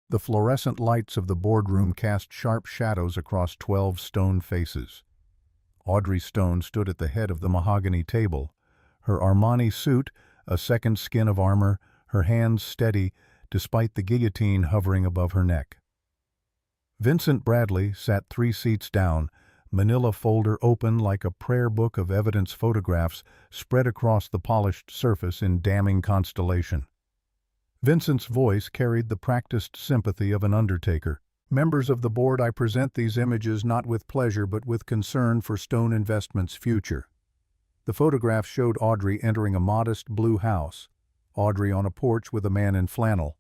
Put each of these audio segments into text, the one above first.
The fluorescent lights of the boardroom cast sharp shadows across 12 stone faces. Audrey Stone stood at the head of the mahogany table, her Armani suit a second skin of armor, her hands steady despite the guillotine hovering above her neck. Vincent Bradley sat 3 seats down, manila folder open like a prayer book of evidence photographs spread across the polished surface in damning constellation. Vincent's voice carried the practiced sympathy of an undertaker. Members of the board, I present these images not with pleasure but with concern for Stone Investment's future. The photograph showed Audrey entering a modest blue house, Audrey on a porch with a man in flannel,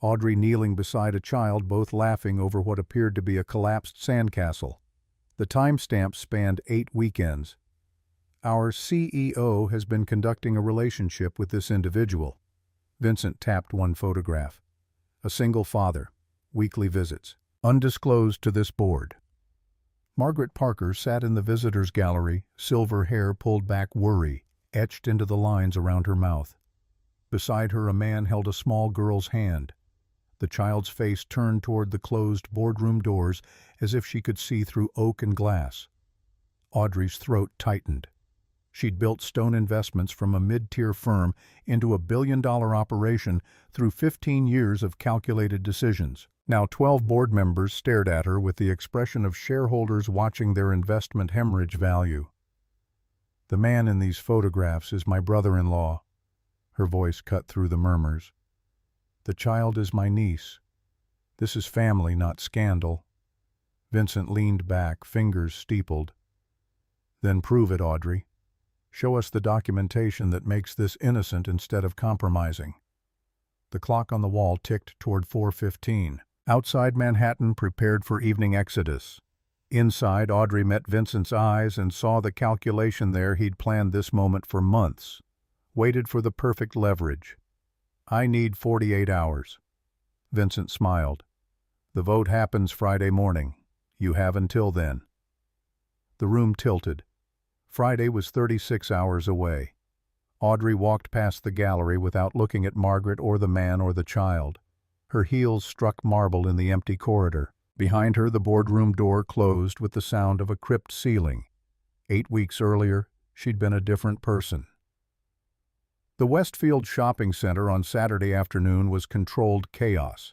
Audrey kneeling beside a child, both laughing over what appeared to be a collapsed sandcastle. The timestamp spanned 8 weekends. Our CEO has been conducting a relationship with this individual. Vincent tapped one photograph. A single father. Weekly visits. Undisclosed to this board. Margaret Parker sat in the visitors' gallery, silver hair pulled back, worry etched into the lines around her mouth. Beside her, a man held a small girl's hand. The child's face turned toward the closed boardroom doors as if she could see through oak and glass. Audrey's throat tightened. She'd built Stone Investments from a mid-tier firm into a billion-dollar operation through 15 years of calculated decisions. Now 12 board members stared at her with the expression of shareholders watching their investment hemorrhage value. The man in these photographs is my brother-in-law. Her voice cut through the murmurs. The child is my niece. This is family, not scandal. Vincent leaned back, fingers steepled. Then prove it, Audrey. Show us the documentation that makes this innocent instead of compromising. The clock on the wall ticked toward 4:15. Outside Manhattan prepared for evening exodus. Inside, Audrey met Vincent's eyes and saw the calculation there. He'd planned this moment for months. Waited for the perfect leverage. I need 48 hours. Vincent smiled. The vote happens Friday morning. You have until then. The room tilted. Friday was 36 hours away. Audrey walked past the gallery without looking at Margaret or the man or the child. Her heels struck marble in the empty corridor. Behind her, the boardroom door closed with the sound of a crypt ceiling. 8 weeks earlier, she'd been a different person. The Westfield shopping center on Saturday afternoon was controlled chaos.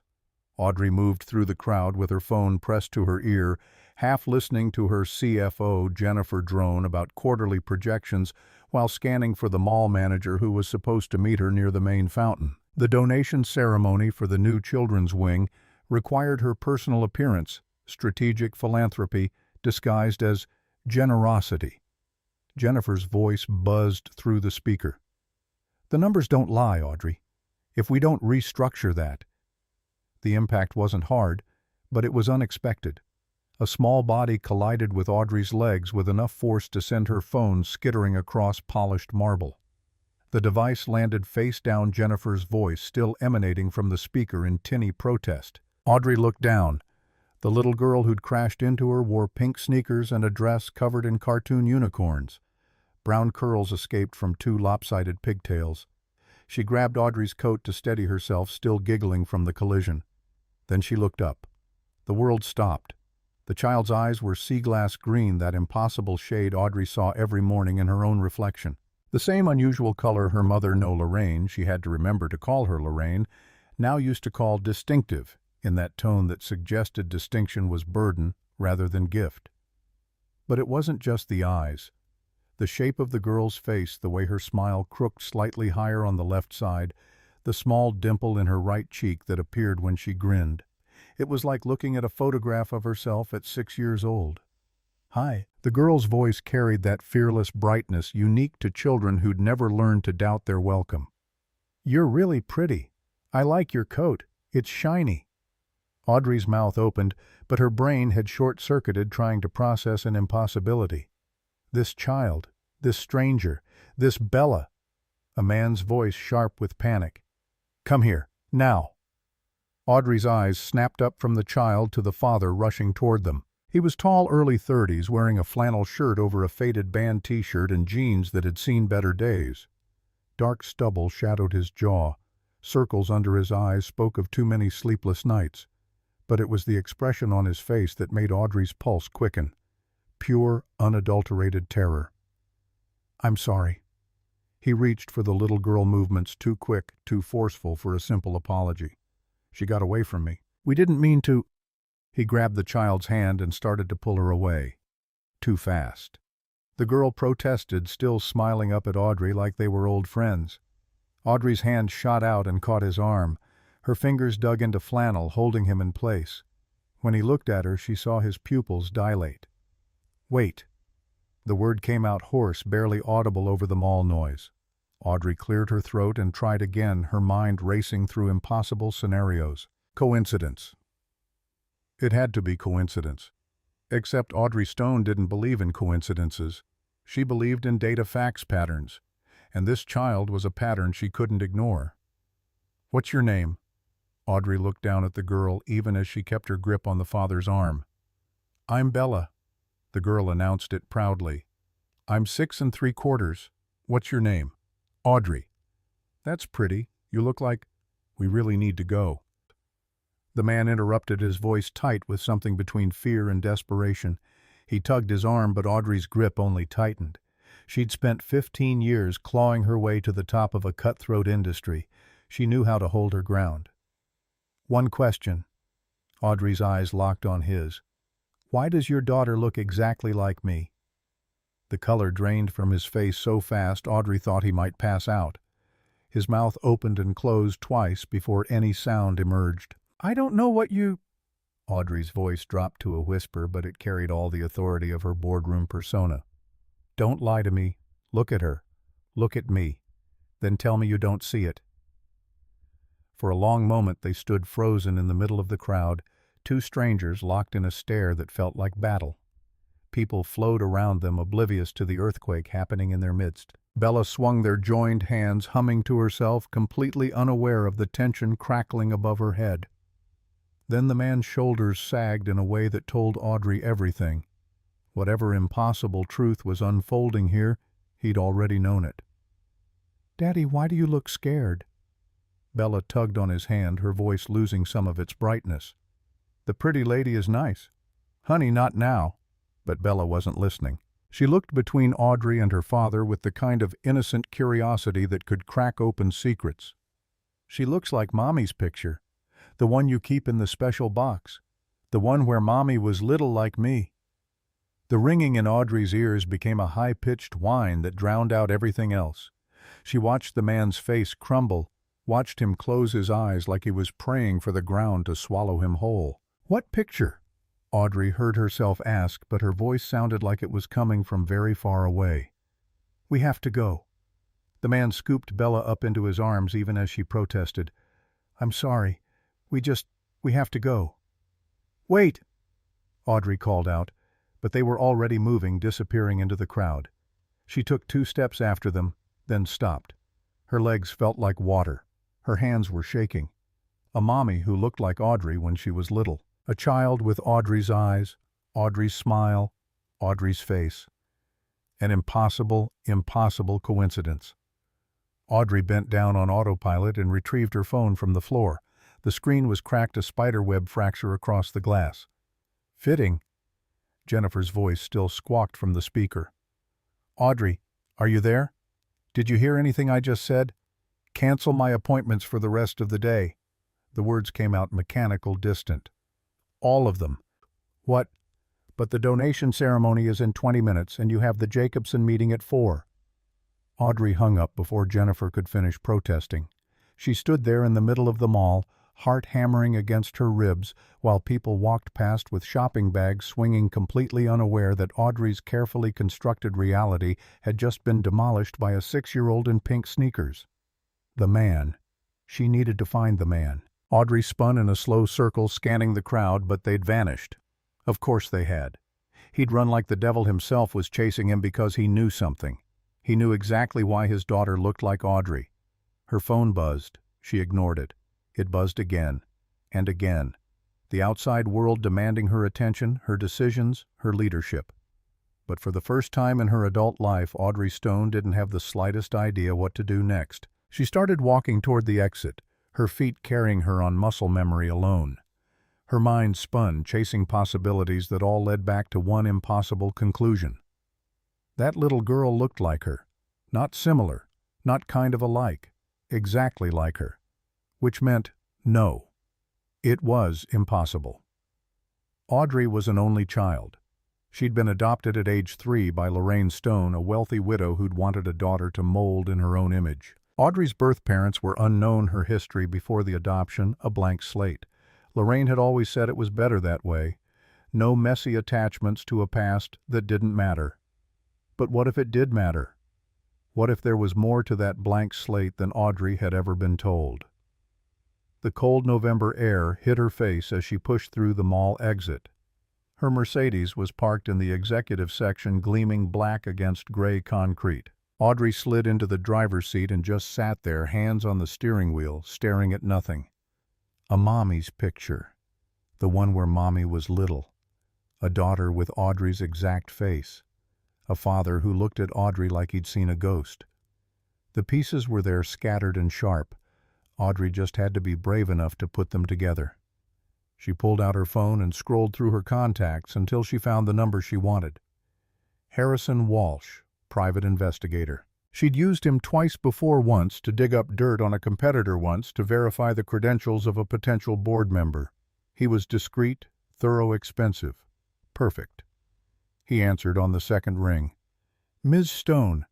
Audrey moved through the crowd with her phone pressed to her ear, half listening to her CFO, Jennifer, drone about quarterly projections while scanning for the mall manager who was supposed to meet her near the main fountain. The donation ceremony for the new children's wing required her personal appearance, strategic philanthropy disguised as generosity. Jennifer's voice buzzed through the speaker. The numbers don't lie, Audrey. If we don't restructure that. The impact wasn't hard, but it was unexpected. A small body collided with Audrey's legs with enough force to send her phone skittering across polished marble. The device landed face down, Jennifer's voice still emanating from the speaker in tinny protest. Audrey looked down. The little girl who'd crashed into her wore pink sneakers and a dress covered in cartoon unicorns. Brown curls escaped from 2 lopsided pigtails. She grabbed Audrey's coat to steady herself, still giggling from the collision. Then she looked up. The world stopped. The child's eyes were sea glass green, that impossible shade Audrey saw every morning in her own reflection. The same unusual color her mother, no Lorraine, she had to remember to call her Lorraine, now used to call distinctive, in that tone that suggested distinction was burden rather than gift. But it wasn't just the eyes. The shape of the girl's face, the way her smile crooked slightly higher on the left side, the small dimple in her right cheek that appeared when she grinned. It was like looking at a photograph of herself at 6 years old. Hi. The girl's voice carried that fearless brightness unique to children who'd never learned to doubt their welcome. You're really pretty. I like your coat. It's shiny. Audrey's mouth opened, but her brain had short-circuited trying to process an impossibility. This child, this stranger, this Bella. A man's voice sharp with panic. Come here, now. Audrey's eyes snapped up from the child to the father rushing toward them. He was tall, early 30s, wearing a flannel shirt over a faded band t-shirt and jeans that had seen better days. Dark stubble shadowed his jaw. Circles under his eyes spoke of too many sleepless nights. but it was the expression on his face that made Audrey's pulse quicken. Pure, unadulterated terror. "I'm sorry." He reached for the little girl, movements too quick, too forceful for a simple apology. "She got away from me. We didn't mean to—" He grabbed the child's hand and started to pull her away. Too fast. The girl protested, still smiling up at Audrey like they were old friends. Audrey's hand shot out and caught his arm. Her fingers dug into flannel, holding him in place. When he looked at her, she saw his pupils dilate. "Wait." The word came out hoarse, barely audible over the mall noise. Audrey cleared her throat and tried again, her mind racing through impossible scenarios. Coincidence. It had to be coincidence. Except Audrey Stone didn't believe in coincidences. She believed in data facts patterns, and this child was a pattern she couldn't ignore. "What's your name?" Audrey looked down at the girl even as she kept her grip on the father's arm. "I'm Bella." The girl announced it proudly. "I'm 6 3/4. What's your name?" "Audrey." "That's pretty. You look like—" "We really need to go." The man interrupted, his voice tight with something between fear and desperation. He tugged his arm, but Audrey's grip only tightened. She'd spent 15 years clawing her way to the top of a cutthroat industry. She knew how to hold her ground. "One question." Audrey's eyes locked on his. "Why does your daughter look exactly like me?" The color drained from his face so fast Audrey thought he might pass out. His mouth opened and closed twice before any sound emerged. "I don't know what you—" Audrey's voice dropped to a whisper, but it carried all the authority of her boardroom persona. "Don't lie to me. Look at her. Look at me. Then tell me you don't see it." For a long moment they stood frozen in the middle of the crowd, two strangers locked in a stare that felt like battle. People flowed around them, oblivious to the earthquake happening in their midst. Bella swung their joined hands, humming to herself, completely unaware of the tension crackling above her head. Then the man's shoulders sagged in a way that told Audrey everything. Whatever impossible truth was unfolding here, he'd already known it. "Daddy, why do you look scared?" Bella tugged on his hand, her voice losing some of its brightness. "The pretty lady is nice." "Honey, not now." But Bella wasn't listening. She looked between Audrey and her father with the kind of innocent curiosity that could crack open secrets. "She looks like Mommy's picture. The one you keep in the special box. The one where Mommy was little like me." The ringing in Audrey's ears became a high-pitched whine that drowned out everything else. She watched the man's face crumble, watched him close his eyes like he was praying for the ground to swallow him whole. "What picture?" Audrey heard herself ask, but her voice sounded like it was coming from very far away. "We have to go." The man scooped Bella up into his arms even as she protested. "I'm sorry. We have to go." "Wait!" Audrey called out, but they were already moving, disappearing into the crowd. She took 2 steps after them, then stopped. Her legs felt like water. Her hands were shaking. A mommy who looked like Audrey when she was little. A child with Audrey's eyes, Audrey's smile, Audrey's face. An impossible, impossible coincidence. Audrey bent down on autopilot and retrieved her phone from the floor. The screen was cracked, a spiderweb fracture across the glass. "Fitting." Jennifer's voice still squawked from the speaker. "Audrey, are you there? Did you hear anything I just said? Cancel my appointments for the rest of the day." The words came out mechanical, distant. "All of them." "What? But the donation ceremony is in 20 minutes and you have the Jacobson meeting at 4. Audrey hung up before Jennifer could finish protesting. She stood there in the middle of the mall, heart hammering against her ribs, while people walked past with shopping bags swinging, completely unaware that Audrey's carefully constructed reality had just been demolished by a 6-year-old in pink sneakers. The man. She needed to find the man. Audrey spun in a slow circle, scanning the crowd, but they'd vanished. Of course they had. He'd run like the devil himself was chasing him because he knew something. He knew exactly why his daughter looked like Audrey. Her phone buzzed. She ignored it. It buzzed again, and again. The outside world demanding her attention, her decisions, her leadership. But for the first time in her adult life, Audrey Stone didn't have the slightest idea what to do next. She started walking toward the exit, her feet carrying her on muscle memory alone. Her mind spun, chasing possibilities that all led back to one impossible conclusion. That little girl looked like her. Not similar, not kind of alike, exactly like her. Which meant no. It was impossible. Audrey was an only child. She'd been adopted at age 3 by Lorraine Stone, a wealthy widow who'd wanted a daughter to mold in her own image. Audrey's birth parents were unknown, her history before the adoption, a blank slate. Lorraine had always said it was better that way. No messy attachments to a past that didn't matter. But what if it did matter? What if there was more to that blank slate than Audrey had ever been told? The cold November air hit her face as she pushed through the mall exit. Her Mercedes was parked in the executive section, gleaming black against gray concrete. Audrey slid into the driver's seat and just sat there, hands on the steering wheel, staring at nothing. A mommy's picture. The one where mommy was little. A daughter with Audrey's exact face. A father who looked at Audrey like he'd seen a ghost. The pieces were there, scattered and sharp. Audrey just had to be brave enough to put them together. She pulled out her phone and scrolled through her contacts until she found the number she wanted. Harrison Walsh, private investigator. She'd used him twice before, once to dig up dirt on a competitor, once to verify the credentials of a potential board member. He was discreet, thorough, expensive. Perfect. He answered on the second ring. Ms. Stone,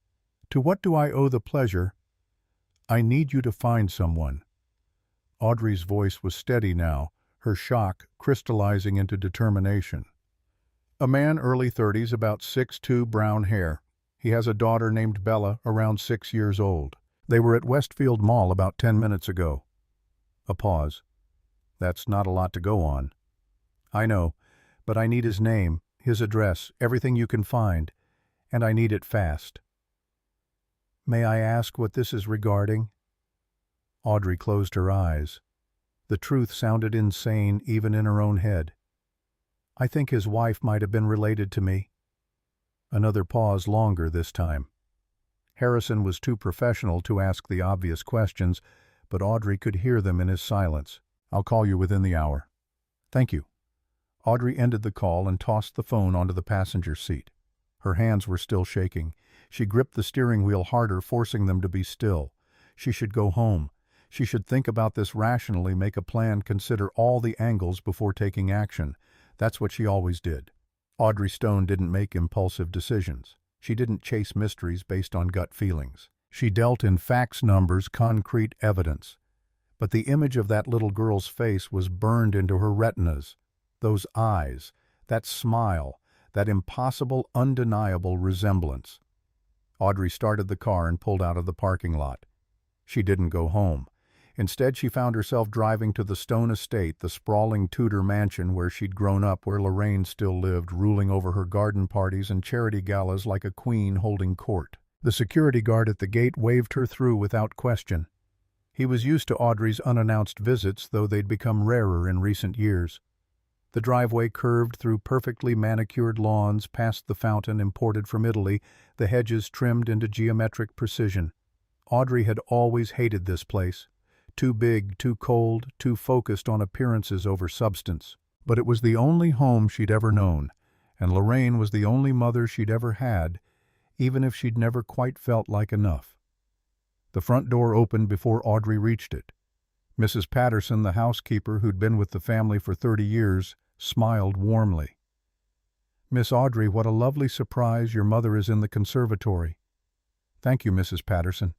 to what do I owe the pleasure? I need you to find someone. Audrey's voice was steady now, her shock crystallizing into determination. A man, early 30s, about 6'2", brown hair. He has a daughter named Bella, around 6 years old. They were at Westfield Mall about 10 minutes ago. A pause. That's not a lot to go on. I know, but I need his name, his address, everything you can find, and I need it fast. May I ask what this is regarding? Audrey closed her eyes. The truth sounded insane even in her own head. I think his wife might have been related to me. Another pause, longer this time. Harrison was too professional to ask the obvious questions, but Audrey could hear them in his silence. I'll call you within the hour. Thank you. Audrey ended the call and tossed the phone onto the passenger seat. Her hands were still shaking. She gripped the steering wheel harder, forcing them to be still. She should go home. She should think about this rationally, make a plan, consider all the angles before taking action. That's what she always did. Audrey Stone didn't make impulsive decisions. She didn't chase mysteries based on gut feelings. She dealt in facts, numbers, concrete evidence. But the image of that little girl's face was burned into her retinas. Those eyes, that smile, that impossible, undeniable resemblance. Audrey started the car and pulled out of the parking lot. She didn't go home. Instead, she found herself driving to the Stone estate, the sprawling Tudor mansion where she'd grown up, where Lorraine still lived, ruling over her garden parties and charity galas like a queen holding court. The security guard at the gate waved her through without question. He was used to Audrey's unannounced visits, though they'd become rarer in recent years. The driveway curved through perfectly manicured lawns, past the fountain imported from Italy, the hedges trimmed into geometric precision. Audrey had always hated this place. Too big, too cold, too focused on appearances over substance. But it was the only home she'd ever known, and Lorraine was the only mother she'd ever had, even if she'd never quite felt like enough. The front door opened before Audrey reached it. Mrs. Patterson, the housekeeper who'd been with the family for 30 years, smiled warmly. Miss Audrey, what a lovely surprise. Your mother is in the conservatory. Thank you, Mrs. Patterson.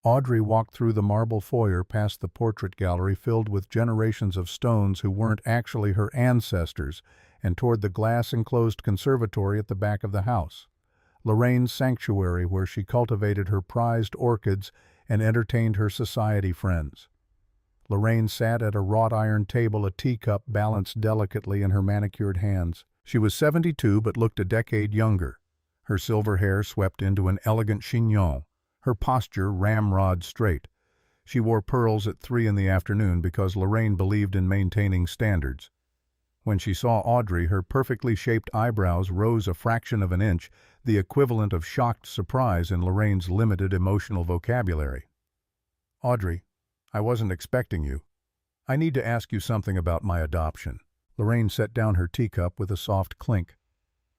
Audrey walked through the marble foyer past the portrait gallery filled with generations of Stones who weren't actually her ancestors, and toward the glass-enclosed conservatory at the back of the house. Lorraine's sanctuary where she cultivated her prized orchids and entertained her society friends. Lorraine sat at a wrought-iron table, a teacup balanced delicately in her manicured hands. She was 72 but looked a decade younger. Her silver hair swept into an elegant chignon, her posture ramrod straight. She wore pearls at 3 in the afternoon because Lorraine believed in maintaining standards. When she saw Audrey, her perfectly shaped eyebrows rose a fraction of an inch, the equivalent of shocked surprise in Lorraine's limited emotional vocabulary. Audrey, I wasn't expecting you. I need to ask you something about my adoption. Lorraine set down her teacup with a soft clink.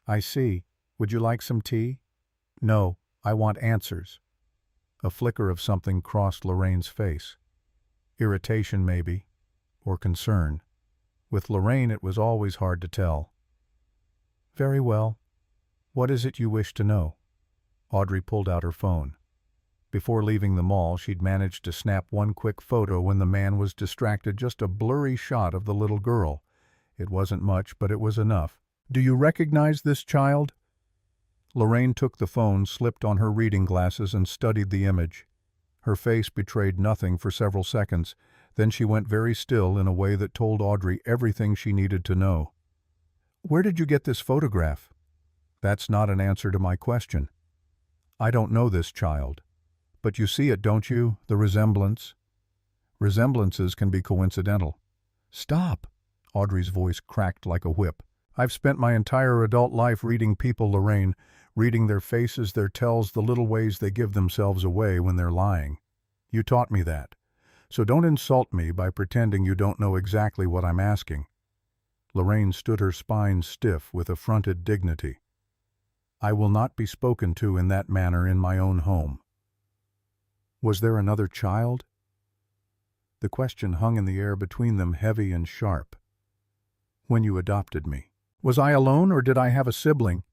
I see. Would you like some tea? No, I want answers. A flicker of something crossed Lorraine's face. Irritation, maybe, or concern. With Lorraine, it was always hard to tell. Very well. What is it you wish to know? Audrey pulled out her phone. Before leaving the mall, she'd managed to snap one quick photo when the man was distracted, just a blurry shot of the little girl. It wasn't much, but it was enough. Do you recognize this child? Lorraine took the phone, slipped on her reading glasses, and studied the image. Her face betrayed nothing for several seconds. Then she went very still in a way that told Audrey everything she needed to know. Where did you get this photograph? That's not an answer to my question. I don't know this child. But you see it, don't you? The resemblance? Resemblances can be coincidental. Stop! Audrey's voice cracked like a whip. I've spent my entire adult life reading people, Lorraine, reading their faces, their tells, the little ways they give themselves away when they're lying. You taught me that. So don't insult me by pretending you don't know exactly what I'm asking. Lorraine stood, her spine stiff with affronted dignity. I will not be spoken to in that manner in my own home. Was there another child? The question hung in the air between them, heavy and sharp. When you adopted me. Was I alone, or did I have a sibling?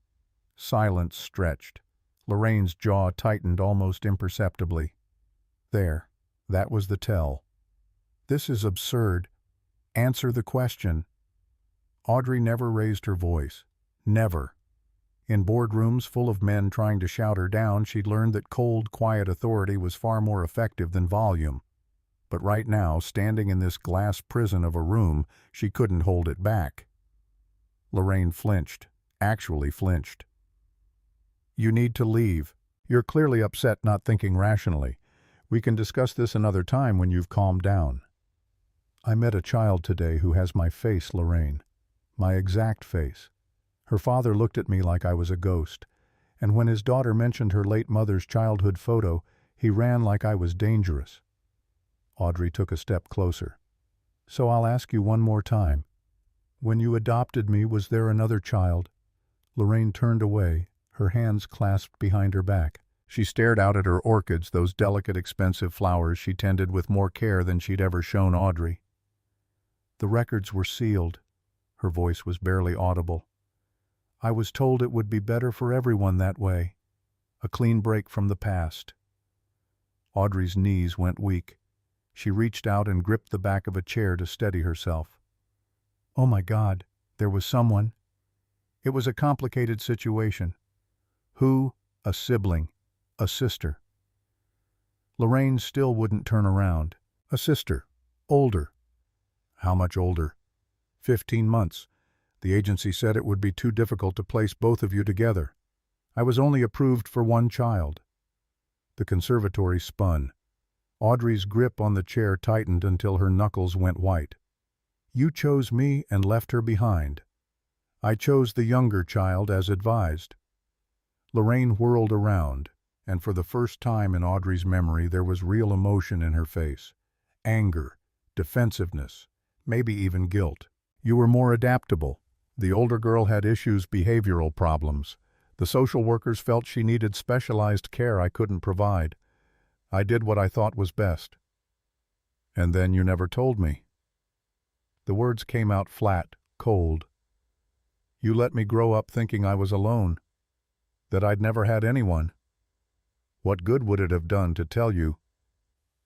Silence stretched. Lorraine's jaw tightened almost imperceptibly. There, that was the tell. This is absurd. Answer the question. Audrey never raised her voice. Never. In boardrooms full of men trying to shout her down, she'd learned that cold, quiet authority was far more effective than volume. But right now, standing in this glass prison of a room, she couldn't hold it back. Lorraine flinched, actually flinched. You need to leave. You're clearly upset, not thinking rationally. We can discuss this another time when you've calmed down. I met a child today who has my face, Lorraine. My exact face. Her father looked at me like I was a ghost, and when his daughter mentioned her late mother's childhood photo, he ran like I was dangerous. Audrey took a step closer. So I'll ask you one more time. When you adopted me, was there another child? Lorraine turned away, her hands clasped behind her back. She stared out at her orchids, those delicate, expensive flowers she tended with more care than she'd ever shown Audrey. The records were sealed. Her voice was barely audible. I was told it would be better for everyone that way. A clean break from the past. Audrey's knees went weak. She reached out and gripped the back of a chair to steady herself. Oh my God, there was someone. It was a complicated situation. Who? A sibling. A sister. Lorraine still wouldn't turn around. A sister. Older. How much older? 15 months. The agency said it would be too difficult to place both of you together. I was only approved for one child. The conservatory spun. Audrey's grip on the chair tightened until her knuckles went white. You chose me and left her behind. I chose the younger child as advised. Lorraine whirled around, and for the first time in Audrey's memory there was real emotion in her face. Anger, defensiveness, maybe even guilt. You were more adaptable. The older girl had issues, behavioral problems. The social workers felt she needed specialized care I couldn't provide. I did what I thought was best. And then you never told me. The words came out flat, cold. You let me grow up thinking I was alone, that I'd never had anyone. What good would it have done to tell you?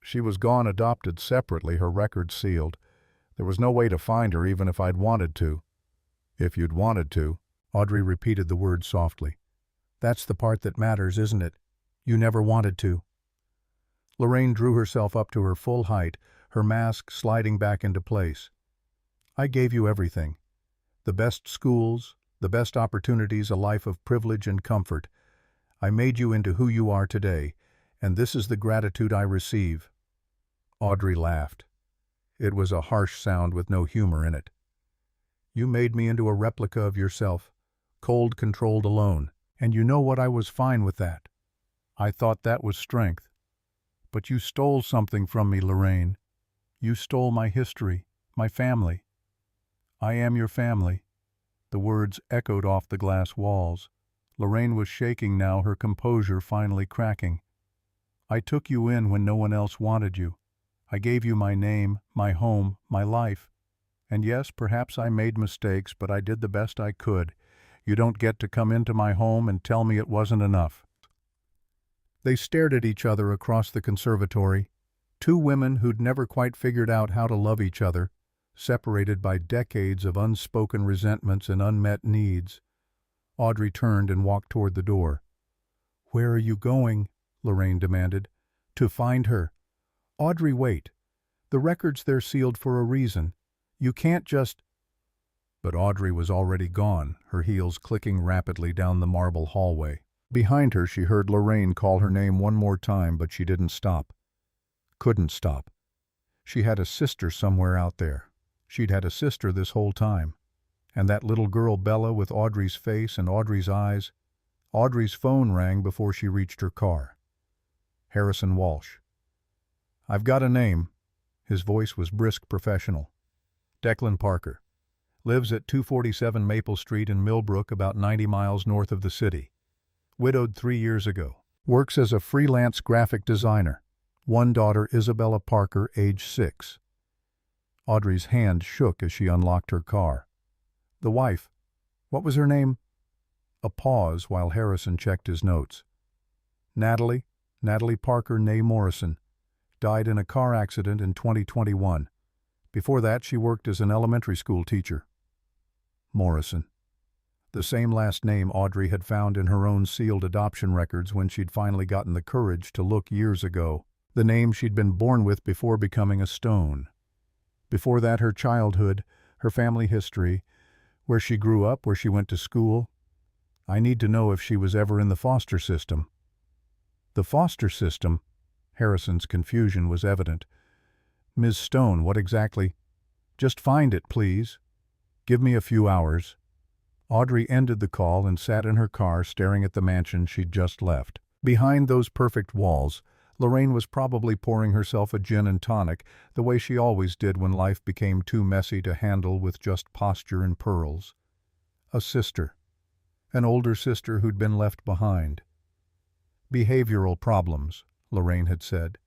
She was gone, adopted separately, her records sealed. There was no way to find her even if I'd wanted to. If you'd wanted to, Audrey repeated the word softly. That's the part that matters, isn't it? You never wanted to. Lorraine drew herself up to her full height, her mask sliding back into place. I gave you everything. The best schools, the best opportunities, a life of privilege and comfort. I made you into who you are today, and this is the gratitude I receive. Audrey laughed. It was a harsh sound with no humor in it. You made me into a replica of yourself, cold, controlled, alone, and you know what, I was fine with that. I thought that was strength. But you stole something from me, Lorraine. You stole my history, my family. I am your family." The words echoed off the glass walls. Lorraine was shaking now, her composure finally cracking. "I took you in when no one else wanted you. I gave you my name, my home, my life. And yes, perhaps I made mistakes, but I did the best I could. You don't get to come into my home and tell me it wasn't enough." They stared at each other across the conservatory, two women who'd never quite figured out how to love each other, separated by decades of unspoken resentments and unmet needs. Audrey turned and walked toward the door. "Where are you going?" Lorraine demanded. "To find her." "Audrey, wait. The records they're sealed for a reason. You can't just—" But Audrey was already gone, her heels clicking rapidly down the marble hallway. Behind her she heard Lorraine call her name one more time, but she didn't stop. Couldn't stop. She had a sister somewhere out there. She'd had a sister this whole time. And that little girl Bella with Audrey's face and Audrey's eyes. Audrey's phone rang before she reached her car. Harrison Walsh. "I've got a name." His voice was brisk, professional. "Declan Parker. Lives at 247 Maple Street in Millbrook, about 90 miles north of the city. Widowed 3 years ago. Works as a freelance graphic designer. One daughter, Isabella Parker, age 6. Audrey's hand shook as she unlocked her car. "The wife. What was her name?" A pause while Harrison checked his notes. "Natalie Parker née Morrison. Died in a car accident in 2021. Before that, she worked as an elementary school teacher." Morrison. The same last name Audrey had found in her own sealed adoption records when she'd finally gotten the courage to look years ago. The name she'd been born with before becoming a stone. Before that, her childhood, her family history, where she grew up, where she went to school. I need to know if she was ever in the foster system. The foster system? Harrison's confusion was evident. "Ms. Stone, what exactly—" "Just find it, please. Give me a few hours." Audrey ended the call and sat in her car staring at the mansion she'd just left. Behind those perfect walls, Lorraine was probably pouring herself a gin and tonic, the way she always did when life became too messy to handle with just posture and pearls. A sister. An older sister who'd been left behind. Behavioral problems, Lorraine had said.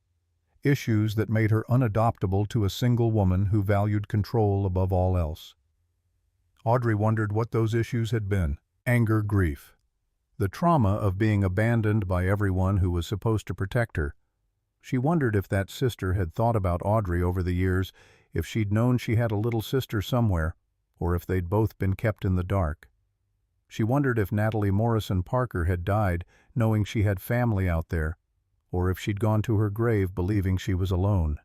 Issues that made her unadoptable to a single woman who valued control above all else. Audrey wondered what those issues had been. Anger, grief. The trauma of being abandoned by everyone who was supposed to protect her. She wondered if that sister had thought about Audrey over the years, if she'd known she had a little sister somewhere, or if they'd both been kept in the dark. She wondered if Natalie Morrison Parker had died knowing she had family out there, or if she'd gone to her grave believing she was alone.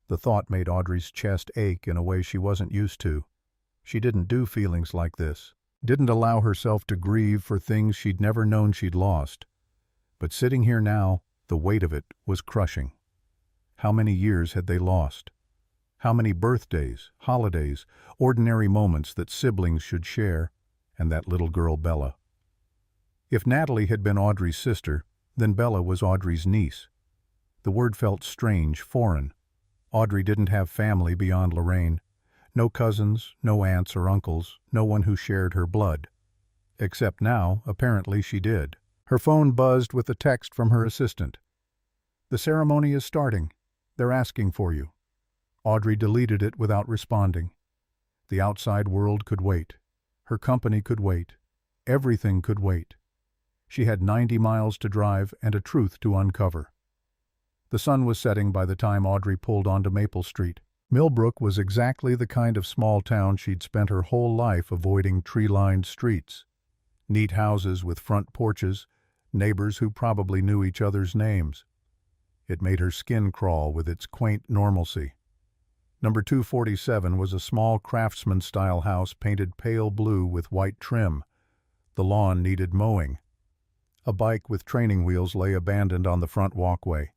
The thought made Audrey's chest ache in a way she wasn't used to. She didn't do feelings like this, didn't allow herself to grieve for things she'd never known she'd lost. But sitting here now, the weight of it was crushing. How many years had they lost? How many birthdays, holidays, ordinary moments that siblings should share, and that little girl Bella. If Natalie had been Audrey's sister, then Bella was Audrey's niece. The word felt strange, foreign. Audrey didn't have family beyond Lorraine. No cousins, no aunts or uncles, no one who shared her blood. Except now, apparently she did. Her phone buzzed with a text from her assistant. "The ceremony is starting. They're asking for you." Audrey deleted it without responding. The outside world could wait. Her company could wait. Everything could wait. She had 90 miles to drive and a truth to uncover. The sun was setting by the time Audrey pulled onto Maple Street. Millbrook was exactly the kind of small town she'd spent her whole life avoiding tree-lined streets. Neat houses with front porches, neighbors who probably knew each other's names. It made her skin crawl with its quaint normalcy. Number 247 was a small craftsman-style house painted pale blue with white trim. The lawn needed mowing. A bike with training wheels lay abandoned on the front walkway.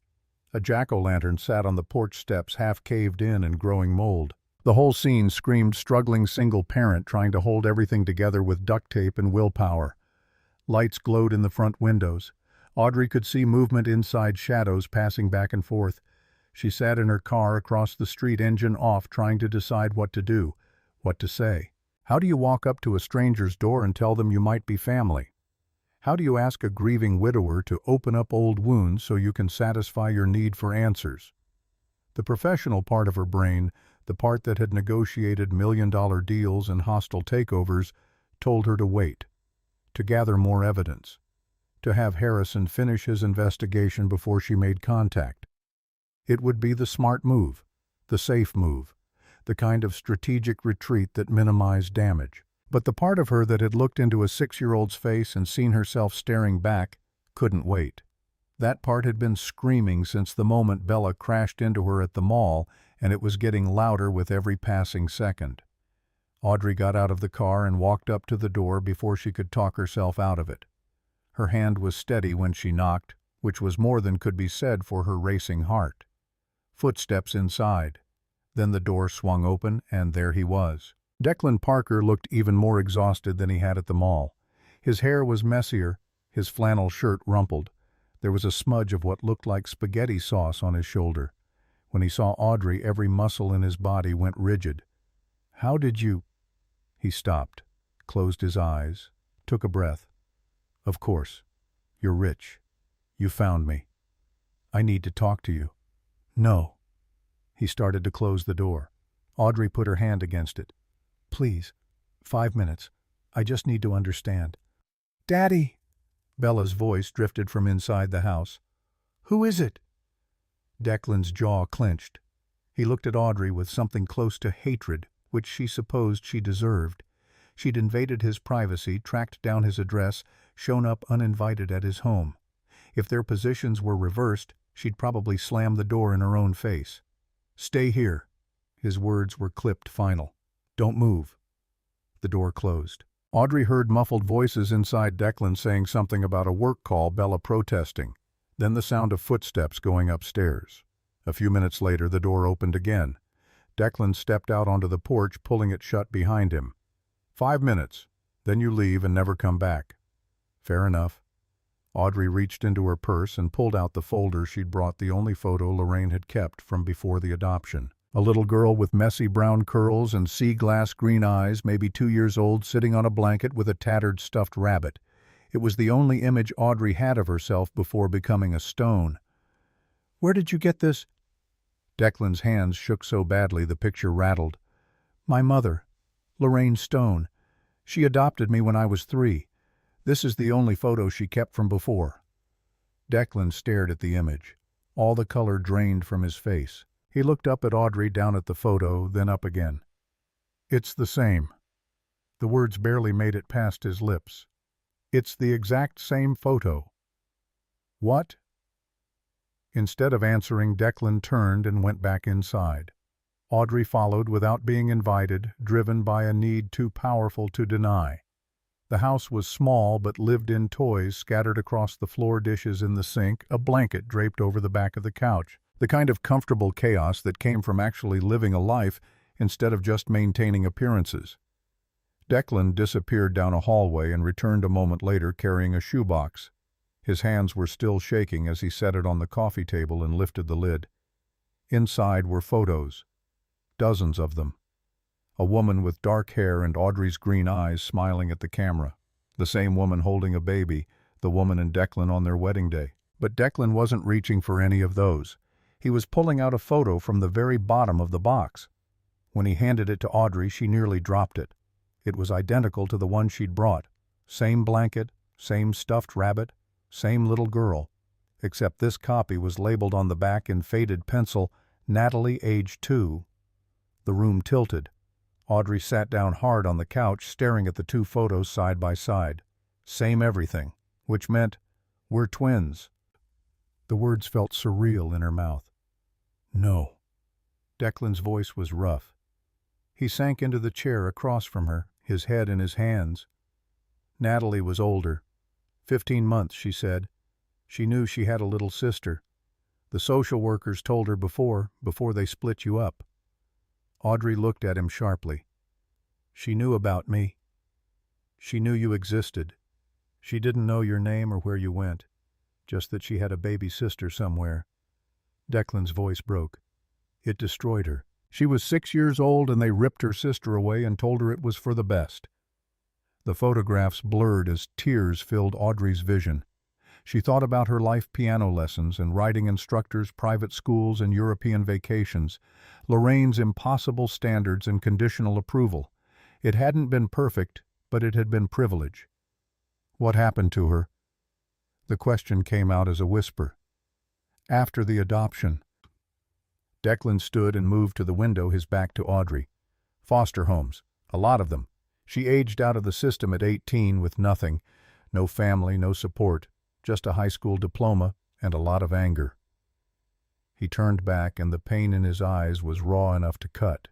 A jack-o'-lantern sat on the porch steps half caved in and growing mold. The whole scene screamed struggling single parent trying to hold everything together with duct tape and willpower. Lights glowed in the front windows. Audrey could see movement inside, shadows passing back and forth. She sat in her car across the street, engine off, trying to decide what to do, what to say. How do you walk up to a stranger's door and tell them you might be family? How do you ask a grieving widower to open up old wounds so you can satisfy your need for answers? The professional part of her brain, the part that had negotiated million-dollar deals and hostile takeovers, told her to wait, to gather more evidence, to have Harrison finish his investigation before she made contact. It would be the smart move, the safe move, the kind of strategic retreat that minimized damage. But the part of her that had looked into a 6-year-old's face and seen herself staring back couldn't wait. That part had been screaming since the moment Bella crashed into her at the mall, and it was getting louder with every passing second. Audrey got out of the car and walked up to the door before she could talk herself out of it. Her hand was steady when she knocked, which was more than could be said for her racing heart. Footsteps inside. Then the door swung open, and there he was. Declan Parker looked even more exhausted than he had at the mall. His hair was messier, his flannel shirt rumpled. There was a smudge of what looked like spaghetti sauce on his shoulder. When he saw Audrey, every muscle in his body went rigid. "How did you—" He stopped, closed his eyes, took a breath. "Of course. You're rich. You found me. I need to talk to you." "No." He started to close the door. Audrey put her hand against it. "Please, 5 minutes. I just need to understand." "Daddy!" Bella's voice drifted from inside the house. "Who is it?" Declan's jaw clenched. He looked at Audrey with something close to hatred, which she supposed she deserved. She'd invaded his privacy, tracked down his address, shown up uninvited at his home. If their positions were reversed, she'd probably slam the door in her own face. "Stay here." His words were clipped final. "Don't move." The door closed. Audrey heard muffled voices inside Declan saying something about a work call, Bella protesting. Then the sound of footsteps going upstairs. A few minutes later, the door opened again. Declan stepped out onto the porch, pulling it shut behind him. 5 minutes. Then you leave and never come back." "Fair enough." Audrey reached into her purse and pulled out the folder she'd brought, the only photo Lorraine had kept from before the adoption. A little girl with messy brown curls and sea-glass green eyes, maybe 2 years old, sitting on a blanket with a tattered stuffed rabbit. It was the only image Audrey had of herself before becoming a stone. "Where did you get this?" Declan's hands shook so badly the picture rattled. "My mother, Lorraine Stone. She adopted me when I was 3. This is the only photo she kept from before." Declan stared at the image. All the color drained from his face. He looked up at Audrey, down at the photo, then up again. "It's the same." The words barely made it past his lips. "It's the exact same photo." "What?" Instead of answering, Declan turned and went back inside. Audrey followed without being invited, driven by a need too powerful to deny. The house was small, but lived-in toys scattered across the floor, dishes in the sink, a blanket draped over the back of the couch. The kind of comfortable chaos that came from actually living a life instead of just maintaining appearances. Declan disappeared down a hallway and returned a moment later carrying a shoebox. His hands were still shaking as he set it on the coffee table and lifted the lid. Inside were photos. Dozens of them. A woman with dark hair and Audrey's green eyes smiling at the camera. The same woman holding a baby, the woman and Declan on their wedding day. But Declan wasn't reaching for any of those. He was pulling out a photo from the very bottom of the box. When he handed it to Audrey, she nearly dropped it. It was identical to the one she'd brought. Same blanket, same stuffed rabbit, same little girl. Except this copy was labeled on the back in faded pencil, "Natalie, age 2. The room tilted. Audrey sat down hard on the couch, staring at the 2 photos side by side. Same everything, which meant, "We're twins." The words felt surreal in her mouth. "No." Declan's voice was rough. He sank into the chair across from her, his head in his hands. Natalie was older. 15 months, she said. She knew she had a little sister. The social workers told her before they split you up. Audrey looked at him sharply. "She knew about me. She knew you existed. She didn't know your name or where you went, just that she had a baby sister somewhere." Declan's voice broke. It destroyed her. She was 6 years old and they ripped her sister away and told her it was for the best. The photographs blurred as tears filled Audrey's vision. She thought about her life piano lessons and writing instructors, private schools, and European vacations, Lorraine's impossible standards and conditional approval. It hadn't been perfect, but it had been privilege. What happened to her? The question came out as a whisper. After the adoption. Declan stood and moved to the window, his back to Audrey. Foster homes. A lot of them. She aged out of the system at 18 with nothing. No family, no support. Just a high school diploma and a lot of anger. He turned back and the pain in his eyes was raw enough to cut.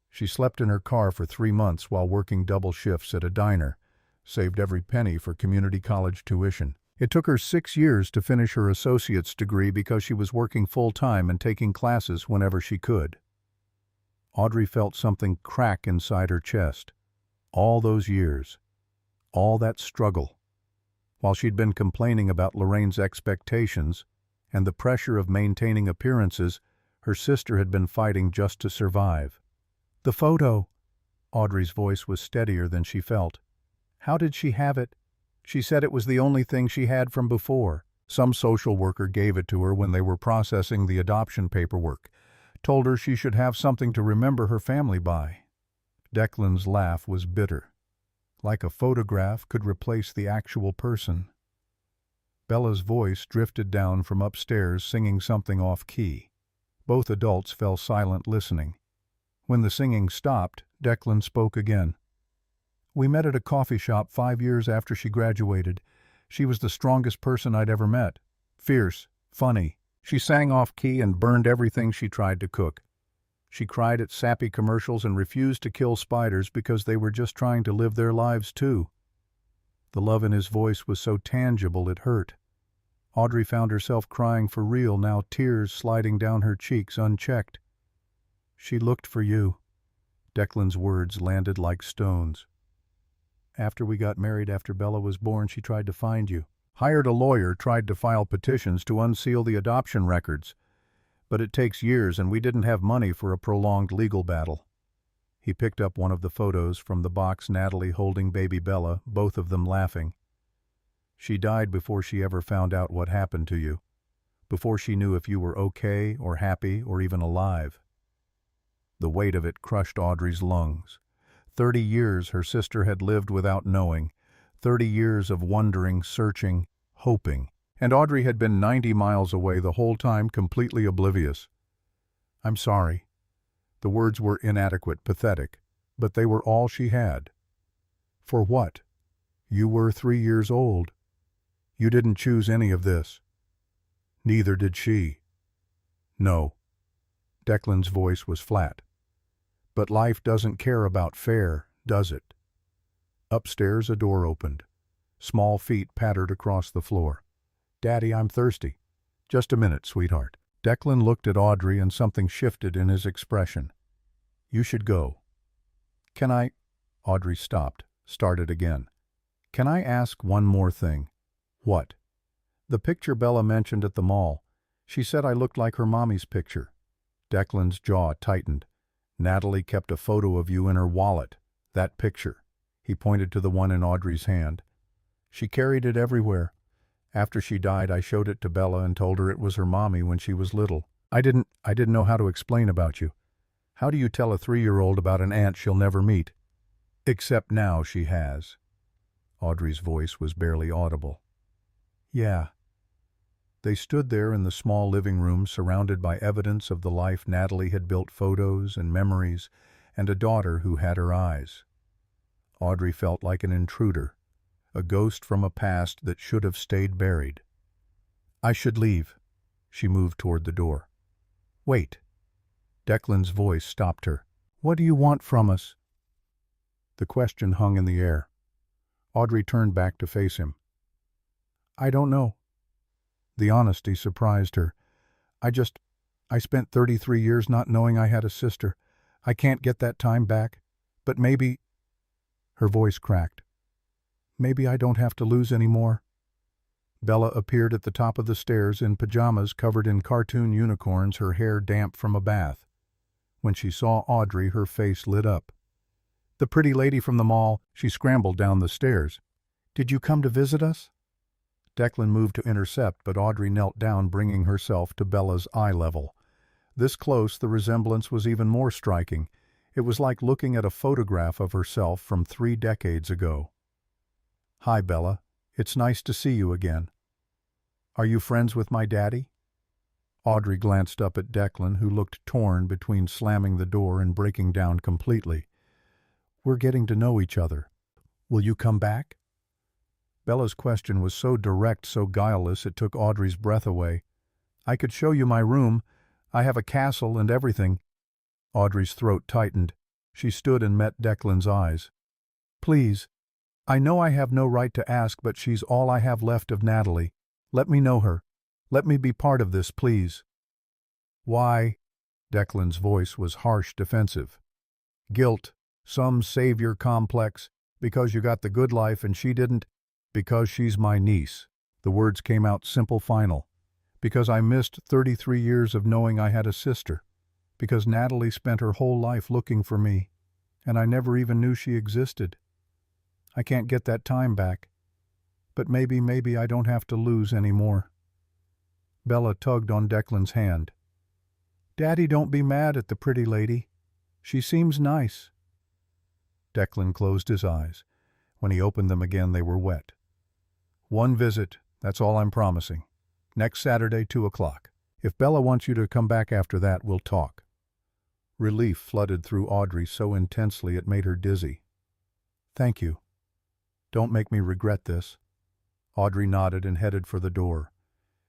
She slept in her car for 3 months while working double shifts at a diner, saved every penny for community college tuition. It took her 6 years to finish her associate's degree because she was working full-time and taking classes whenever she could. Audrey felt something crack inside her chest. All those years. All that struggle. While she'd been complaining about Lorraine's expectations and the pressure of maintaining appearances, her sister had been fighting just to survive. The photo. Audrey's voice was steadier than she felt. How did she have it? She said it was the only thing she had from before. Some social worker gave it to her when they were processing the adoption paperwork, told her she should have something to remember her family by. Declan's laugh was bitter. Like a photograph could replace the actual person. Bella's voice drifted down from upstairs, singing something off-key. Both adults fell silent, listening. When the singing stopped, Declan spoke again. We met at a coffee shop 5 years after she graduated. She was the strongest person I'd ever met. Fierce, funny. She sang off-key and burned everything she tried to cook. She cried at sappy commercials and refused to kill spiders because they were just trying to live their lives too. The love in his voice was so tangible it hurt. Audrey found herself crying for real now, tears sliding down her cheeks unchecked. She looked for you. Declan's words landed like stones. After we got married, after Bella was born, she tried to find you. Hired a lawyer, tried to file petitions to unseal the adoption records. But it takes years and we didn't have money for a prolonged legal battle. He picked up one of the photos from the box, Natalie holding baby Bella, both of them laughing. She died before she ever found out what happened to you. Before she knew if you were okay or happy or even alive. The weight of it crushed Audrey's lungs. 30 years her sister had lived without knowing. 30 years of wondering, searching, hoping. And Audrey had been 90 miles away the whole time, completely oblivious. I'm sorry. The words were inadequate, pathetic, but they were all she had. For what? You were 3 years old. You didn't choose any of this. Neither did she. No. Declan's voice was flat. But life doesn't care about fair, does it? Upstairs a door opened. Small feet pattered across the floor. Daddy, I'm thirsty. Just a minute, sweetheart. Declan looked at Audrey and something shifted in his expression. You should go. Can I? Audrey stopped, started again. Can I ask one more thing? What? The picture Bella mentioned at the mall. She said I looked like her mommy's picture. Declan's jaw tightened. Natalie kept a photo of you in her wallet. That picture. He pointed to the one in Audrey's hand. She carried it everywhere. After she died, I showed it to Bella and told her it was her mommy when she was little. I didn't know how to explain about you. How do you tell a 3-year-old about an aunt she'll never meet? Except now she has. Audrey's voice was barely audible. Yeah. They stood there in the small living room, surrounded by evidence of the life Natalie had built, photos and memories, and a daughter who had her eyes. Audrey felt like an intruder, a ghost from a past that should have stayed buried. I should leave. She moved toward the door. Wait. Declan's voice stopped her. What do you want from us? The question hung in the air. Audrey turned back to face him. I don't know. The honesty surprised her. I spent 33 years not knowing I had a sister. I can't get that time back. But maybe... Her voice cracked. Maybe I don't have to lose any more. Bella appeared at the top of the stairs in pajamas covered in cartoon unicorns, her hair damp from a bath. When she saw Audrey, her face lit up. "The pretty lady from the mall," she scrambled down the stairs. "Did you come to visit us?" Declan moved to intercept, but Audrey knelt down, bringing herself to Bella's eye level. This close, the resemblance was even more striking. It was like looking at a photograph of herself from 3 decades ago. "Hi, Bella. It's nice to see you again. Are you friends with my daddy?" Audrey glanced up at Declan, who looked torn between slamming the door and breaking down completely. "We're getting to know each other. Will you come back?" Bella's question was so direct, so guileless, it took Audrey's breath away. "I could show you my room. I have a castle and everything." Audrey's throat tightened. She stood and met Declan's eyes. "Please. I know I have no right to ask, but she's all I have left of Natalie. Let me know her. Let me be part of this, please." "Why?" Declan's voice was harsh, defensive. "Guilt. Some savior complex. Because you got the good life and she didn't. Because she's my niece." The words came out simple, final. "Because I missed 33 years of knowing I had a sister. Because Natalie spent her whole life looking for me, and I never even knew she existed. I can't get that time back. But maybe I don't have to lose any more." Bella tugged on Declan's hand. "Daddy, don't be mad at the pretty lady. She seems nice." Declan closed his eyes. When he opened them again, they were wet. "One visit, that's all I'm promising. Next Saturday, 2 o'clock. If Bella wants you to come back after that, we'll talk." Relief flooded through Audrey so intensely it made her dizzy. "Thank you. Don't make me regret this." Audrey nodded and headed for the door.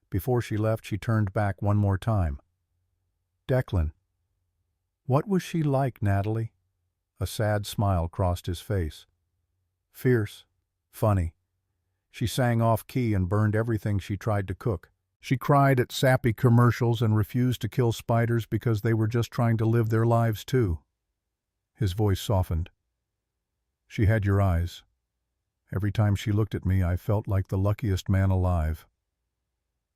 Before she left, she turned back one more time. "Declan, what was she like, Natalie?" A sad smile crossed his face. "Fierce. Funny. She sang off-key and burned everything she tried to cook. She cried at sappy commercials and refused to kill spiders because they were just trying to live their lives too." His voice softened. "She had your eyes. Every time she looked at me, I felt like the luckiest man alive."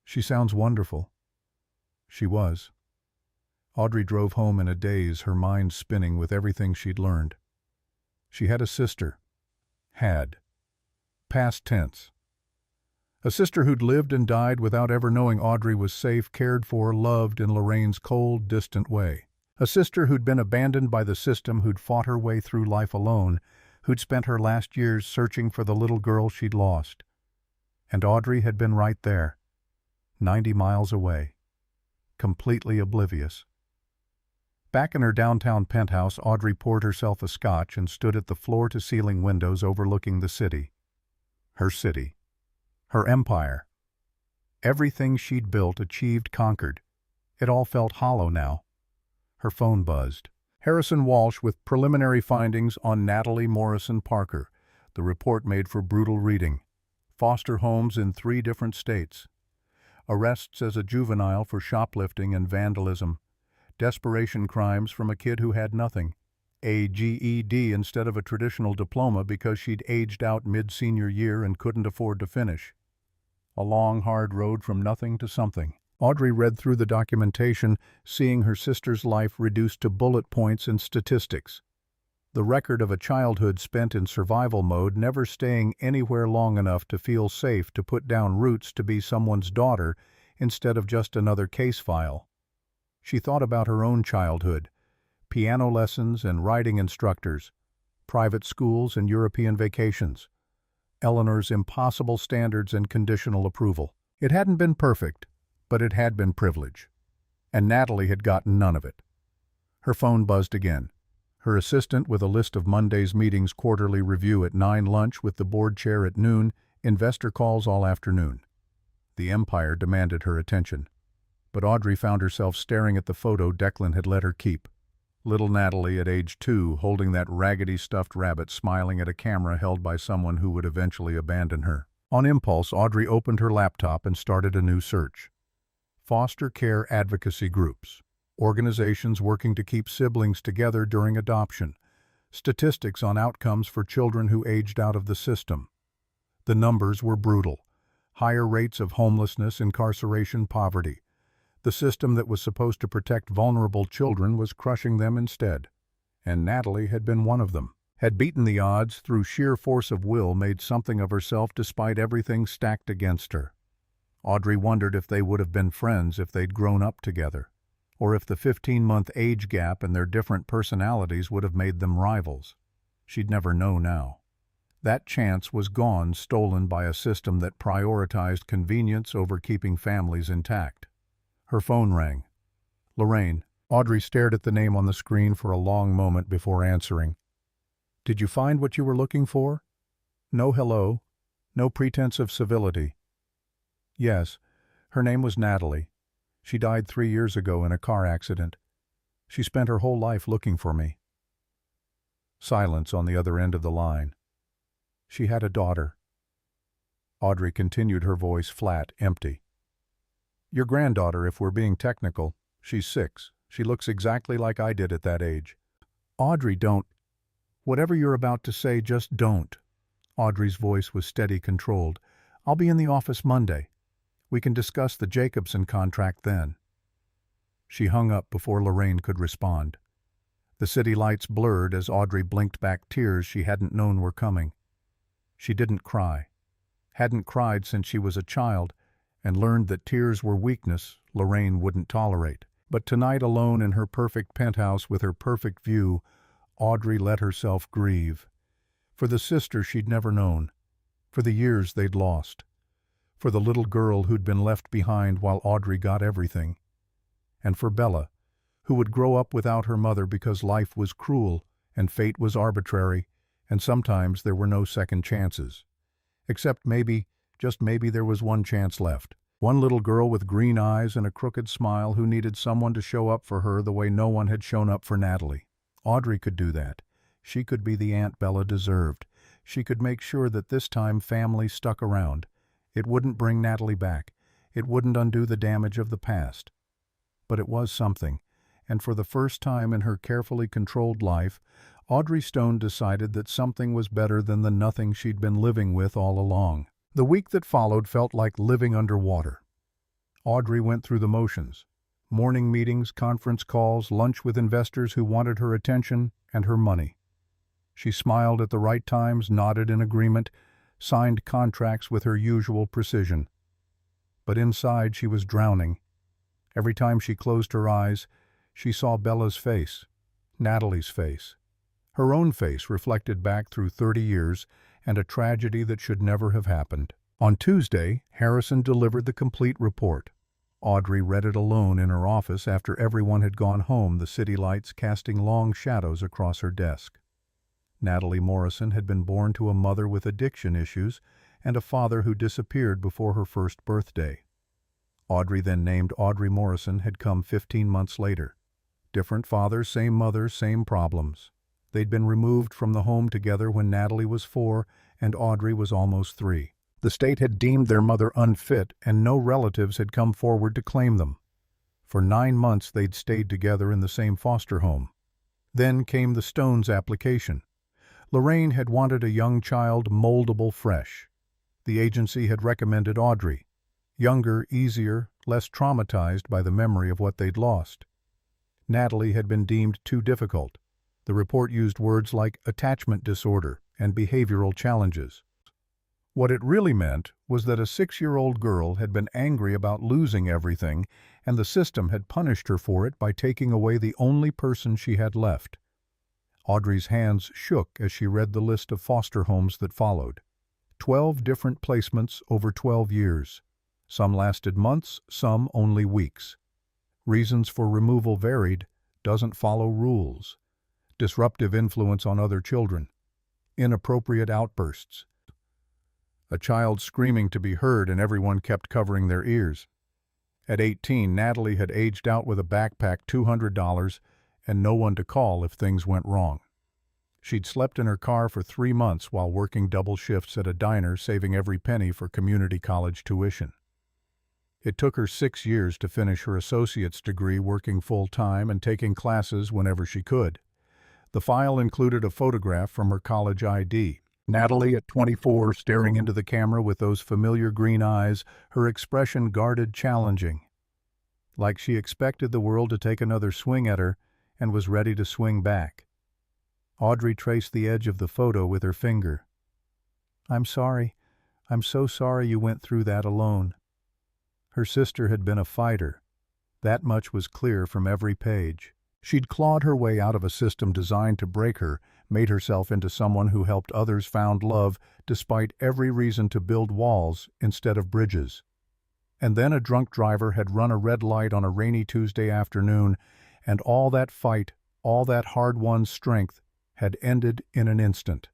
"She sounds wonderful." She was. Audrey drove home in a daze, her mind spinning with everything she'd learned. She had a sister. Had. Past tense. A sister who'd lived and died without ever knowing Audrey was safe, cared for, loved in Lorraine's cold, distant way. A sister who'd been abandoned by the system, who'd fought her way through life alone, who'd spent her last years searching for the little girl she'd lost. And Audrey had been right there, 90 miles away, completely oblivious. Back in her downtown penthouse, Audrey poured herself a scotch and stood at the floor-to-ceiling windows overlooking the city. Her city. Her empire. Everything she'd built, achieved, conquered. It all felt hollow now. Her phone buzzed. Harrison Walsh with preliminary findings on Natalie Morrison Parker. The report made for brutal reading. Foster homes in 3 different states. Arrests as a juvenile for shoplifting and vandalism. Desperation crimes from a kid who had nothing. A GED instead of a traditional diploma because she'd aged out mid-senior year and couldn't afford to finish. A long, hard road from nothing to something. Audrey read through the documentation, seeing her sister's life reduced to bullet points and statistics. The record of a childhood spent in survival mode, never staying anywhere long enough to feel safe to put down roots to be someone's daughter instead of just another case file. She thought about her own childhood. Piano lessons and writing instructors, private schools and European vacations, Eleanor's impossible standards and conditional approval. It hadn't been perfect, but it had been privilege. And Natalie had gotten none of it. Her phone buzzed again. Her assistant with a list of Monday's meetings, quarterly review at 9, lunch with the board chair at noon, investor calls all afternoon. The empire demanded her attention. But Audrey found herself staring at the photo Declan had let her keep. Little Natalie at age 2, holding that raggedy stuffed rabbit, smiling at a camera held by someone who would eventually abandon her. On impulse, Audrey opened her laptop and started a new search. Foster care advocacy groups. Organizations working to keep siblings together during adoption. Statistics on outcomes for children who aged out of the system. The numbers were brutal. higher rates of homelessness, incarceration, poverty. The system that was supposed to protect vulnerable children was crushing them instead. And Natalie had been one of them. Had beaten the odds through sheer force of will, made something of herself despite everything stacked against her. Audrey wondered if they would have been friends if they'd grown up together, or if the 15-month age gap and their different personalities would have made them rivals. She'd never know now. That chance was gone, stolen by a system that prioritized convenience over keeping families intact. Her phone rang. Lorraine. Audrey stared at the name on the screen for a long moment before answering. "Did you find what you were looking for?" No hello, no pretense of civility. "Yes, her name was Natalie. She died 3 years ago in a car accident. She spent her whole life looking for me." Silence on the other end of the line. "She had a daughter." Audrey continued, her voice flat, empty. "Your granddaughter, if we're being technical. She's 6. She looks exactly like I did at that age." "Audrey, don't. Whatever you're about to say, just don't." Audrey's voice was steady, controlled. "I'll be in the office Monday. We can discuss the Jacobson contract then." She hung up before Lorraine could respond. The city lights blurred as Audrey blinked back tears she hadn't known were coming. She didn't cry. Hadn't cried since she was a child, and learned that tears were weakness Lorraine wouldn't tolerate. But tonight, alone in her perfect penthouse with her perfect view, Audrey let herself grieve. For the sister she'd never known. For the years they'd lost. For the little girl who'd been left behind while Audrey got everything. And for Bella, who would grow up without her mother because life was cruel and fate was arbitrary, and sometimes there were no second chances. Except maybe, just maybe, there was one chance left. One little girl with green eyes and a crooked smile who needed someone to show up for her the way no one had shown up for Natalie. Audrey could do that. She could be the aunt Bella deserved. She could make sure that this time family stuck around. It wouldn't bring Natalie back. It wouldn't undo the damage of the past. But it was something, and for the first time in her carefully controlled life, Audrey Stone decided that something was better than the nothing she'd been living with all along. The week that followed felt like living underwater. Audrey went through the motions. Morning meetings, conference calls, lunch with investors who wanted her attention and her money. She smiled at the right times, nodded in agreement, signed contracts with her usual precision. But inside she was drowning. Every time she closed her eyes, she saw Bella's face, Natalie's face, her own face reflected back through 30 years and a tragedy that should never have happened. On Tuesday, Harrison delivered the complete report. Audrey read it alone in her office after everyone had gone home, the city lights casting long shadows across her desk. Natalie Morrison had been born to a mother with addiction issues and a father who disappeared before her first birthday. Audrey, then named Audrey Morrison, had come 15 months later. Different father, same mother, same problems. They'd been removed from the home together when Natalie was 4 and Audrey was almost 3. The state had deemed their mother unfit and no relatives had come forward to claim them. For 9 months they'd stayed together in the same foster home. Then came the Stones' application. Lorraine had wanted a young child, moldable, fresh. The agency had recommended Audrey. Younger, easier, less traumatized by the memory of what they'd lost. Natalie had been deemed too difficult. The report used words like attachment disorder and behavioral challenges. What it really meant was that a 6-year-old girl had been angry about losing everything, and the system had punished her for it by taking away the only person she had left. Audrey's hands shook as she read the list of foster homes that followed. 12 different placements over 12 years. Some lasted months, some only weeks. Reasons for removal varied, doesn't follow rules. Disruptive influence on other children. Inappropriate outbursts. A child screaming to be heard and everyone kept covering their ears. At 18, Natalie had aged out with a backpack, $200, and no one to call if things went wrong. She'd slept in her car for 3 months while working double shifts at a diner, saving every penny for community college tuition. It took her 6 years to finish her associate's degree, working full-time and taking classes whenever she could. The file included a photograph from her college ID, Natalie, at 24, staring into the camera with those familiar green eyes, her expression guarded, challenging, like she expected the world to take another swing at her and was ready to swing back. Audrey traced the edge of the photo with her finger. "I'm sorry. I'm so sorry you went through that alone." Her sister had been a fighter. That much was clear from every page. She'd clawed her way out of a system designed to break her, made herself into someone who helped others, found love, despite every reason to build walls instead of bridges. And then a drunk driver had run a red light on a rainy Tuesday afternoon, and all that fight, all that hard-won strength, had ended in an instant.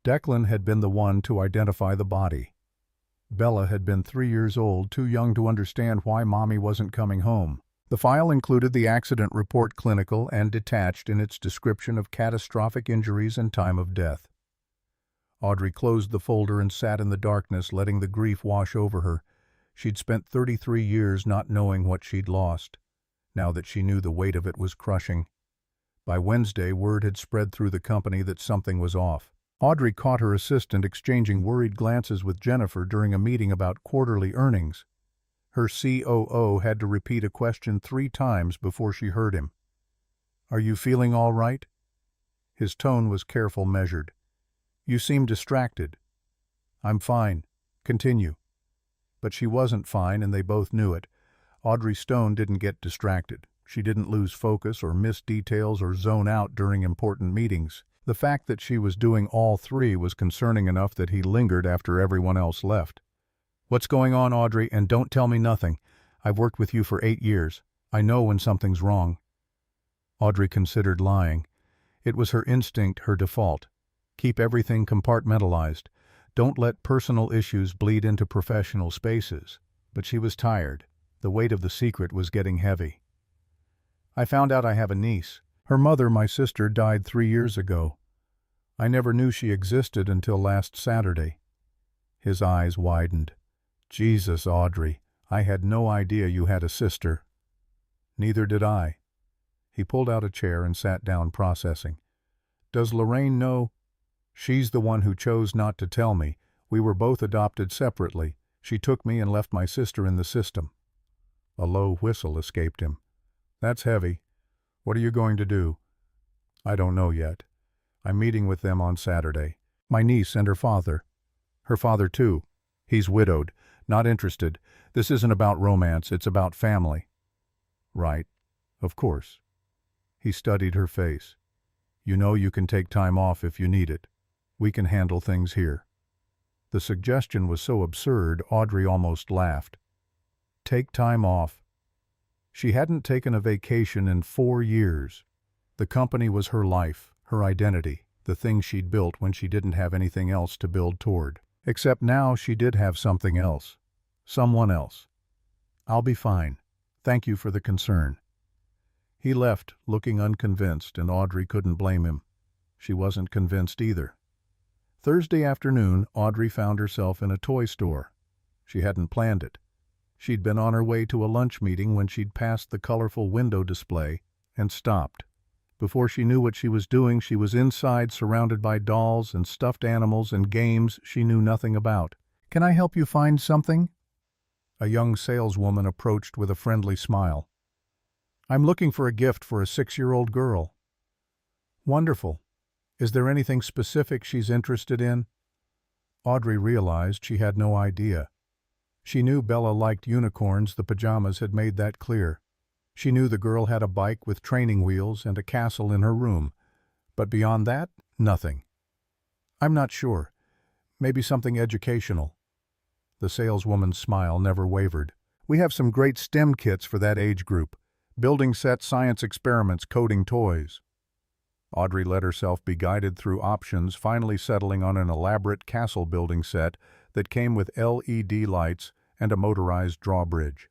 Declan had been the one to identify the body. Bella had been 3 years old, too young to understand why Mommy wasn't coming home. The file included the accident report, clinical and detached in its description of catastrophic injuries and time of death. Audrey closed the folder and sat in the darkness, letting the grief wash over her. She'd spent 33 years not knowing what she'd lost. Now that she knew, the weight of it was crushing. By Wednesday, word had spread through the company that something was off. Audrey caught her assistant exchanging worried glances with Jennifer during a meeting about quarterly earnings. Her COO had to repeat a question 3 times before she heard him. "Are you feeling all right?" His tone was careful, measured. "You seem distracted." "I'm fine. Continue." But she wasn't fine, and they both knew it. Audrey Stone didn't get distracted. She didn't lose focus or miss details or zone out during important meetings. The fact that she was doing all 3 was concerning enough that he lingered after everyone else left. "What's going on, Audrey? And don't tell me nothing. I've worked with you for 8 years. I know when something's wrong." Audrey considered lying. It was her instinct, her default. Keep everything compartmentalized. Don't let personal issues bleed into professional spaces. But she was tired. The weight of the secret was getting heavy. "I found out I have a niece. Her mother, my sister, died 3 years ago. I never knew she existed until last Saturday." His eyes widened. "Jesus, Audrey, I had no idea you had a sister." "Neither did I." He pulled out a chair and sat down, processing. "Does Lorraine know?" "She's the one who chose not to tell me. We were both adopted separately. She took me and left my sister in the system." A low whistle escaped him. "That's heavy. What are you going to do?" "I don't know yet. I'm meeting with them on Saturday. My niece and her father. Her father, too. He's widowed. Not interested. This isn't about romance, it's about family." "Right. Of course." He studied her face. "You know you can take time off if you need it. We can handle things here." The suggestion was so absurd, Audrey almost laughed. Take time off. She hadn't taken a vacation in 4 years. The company was her life, her identity, the thing she'd built when she didn't have anything else to build toward. Except now she did have something else. Someone else. "I'll be fine. Thank you for the concern." He left, looking unconvinced, and Audrey couldn't blame him. She wasn't convinced either. Thursday afternoon, Audrey found herself in a toy store. She hadn't planned it. She'd been on her way to a lunch meeting when she'd passed the colorful window display and stopped. Before she knew what she was doing, she was inside, surrounded by dolls and stuffed animals and games she knew nothing about. "Can I help you find something?" A young saleswoman approached with a friendly smile. "I'm looking for a gift for a 6-year-old girl." "Wonderful. Is there anything specific she's interested in?" Audrey realized she had no idea. She knew Bella liked unicorns, the pajamas had made that clear. She knew the girl had a bike with training wheels and a castle in her room. But beyond that, nothing. "I'm not sure. Maybe something educational." The saleswoman's smile never wavered. "We have some great STEM kits for that age group. Building sets, science experiments, coding toys." Audrey let herself be guided through options, finally settling on an elaborate castle-building set that came with LED lights and a motorized drawbridge.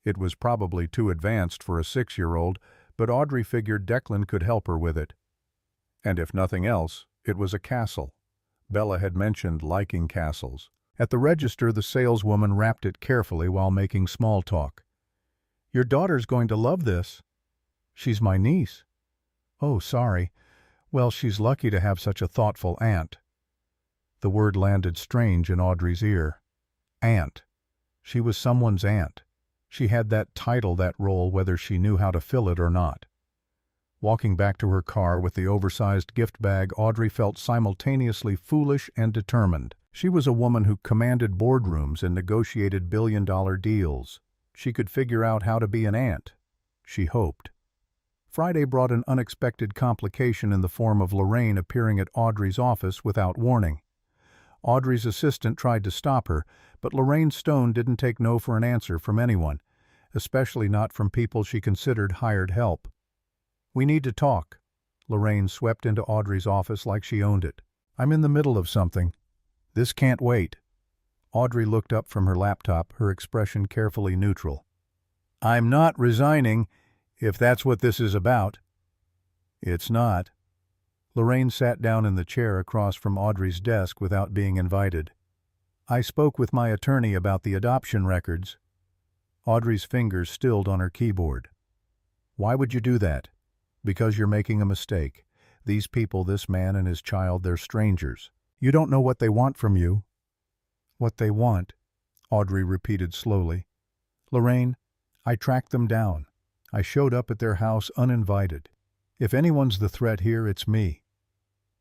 It was probably too advanced for a 6-year-old, but Audrey figured Declan could help her with it. And if nothing else, it was a castle. Bella had mentioned liking castles. At the register, the saleswoman wrapped it carefully while making small talk. "Your daughter's going to love this." "She's my niece." "Oh, sorry. Well, she's lucky to have such a thoughtful aunt." The word landed strange in Audrey's ear. Aunt. She was someone's aunt. She had that title, that role, whether she knew how to fill it or not. Walking back to her car with the oversized gift bag, Audrey felt simultaneously foolish and determined. She was a woman who commanded boardrooms and negotiated billion-dollar deals. She could figure out how to be an aunt. She hoped. Friday brought an unexpected complication in the form of Lorraine appearing at Audrey's office without warning. Audrey's assistant tried to stop her, but Lorraine Stone didn't take no for an answer from anyone, especially not from people she considered hired help. "We need to talk." Lorraine swept into Audrey's office like she owned it. "I'm in the middle of something. This can't wait." Audrey looked up from her laptop, her expression carefully neutral. "I'm not resigning, if that's what this is about." "It's not." Lorraine sat down in the chair across from Audrey's desk without being invited. "I spoke with my attorney about the adoption records." Audrey's fingers stilled on her keyboard. "Why would you do that?" "Because you're making a mistake. These people, this man and his child, they're strangers. You don't know what they want from you." "What they want?" Audrey repeated slowly. "Lorraine, I tracked them down. I showed up at their house uninvited. If anyone's the threat here, it's me.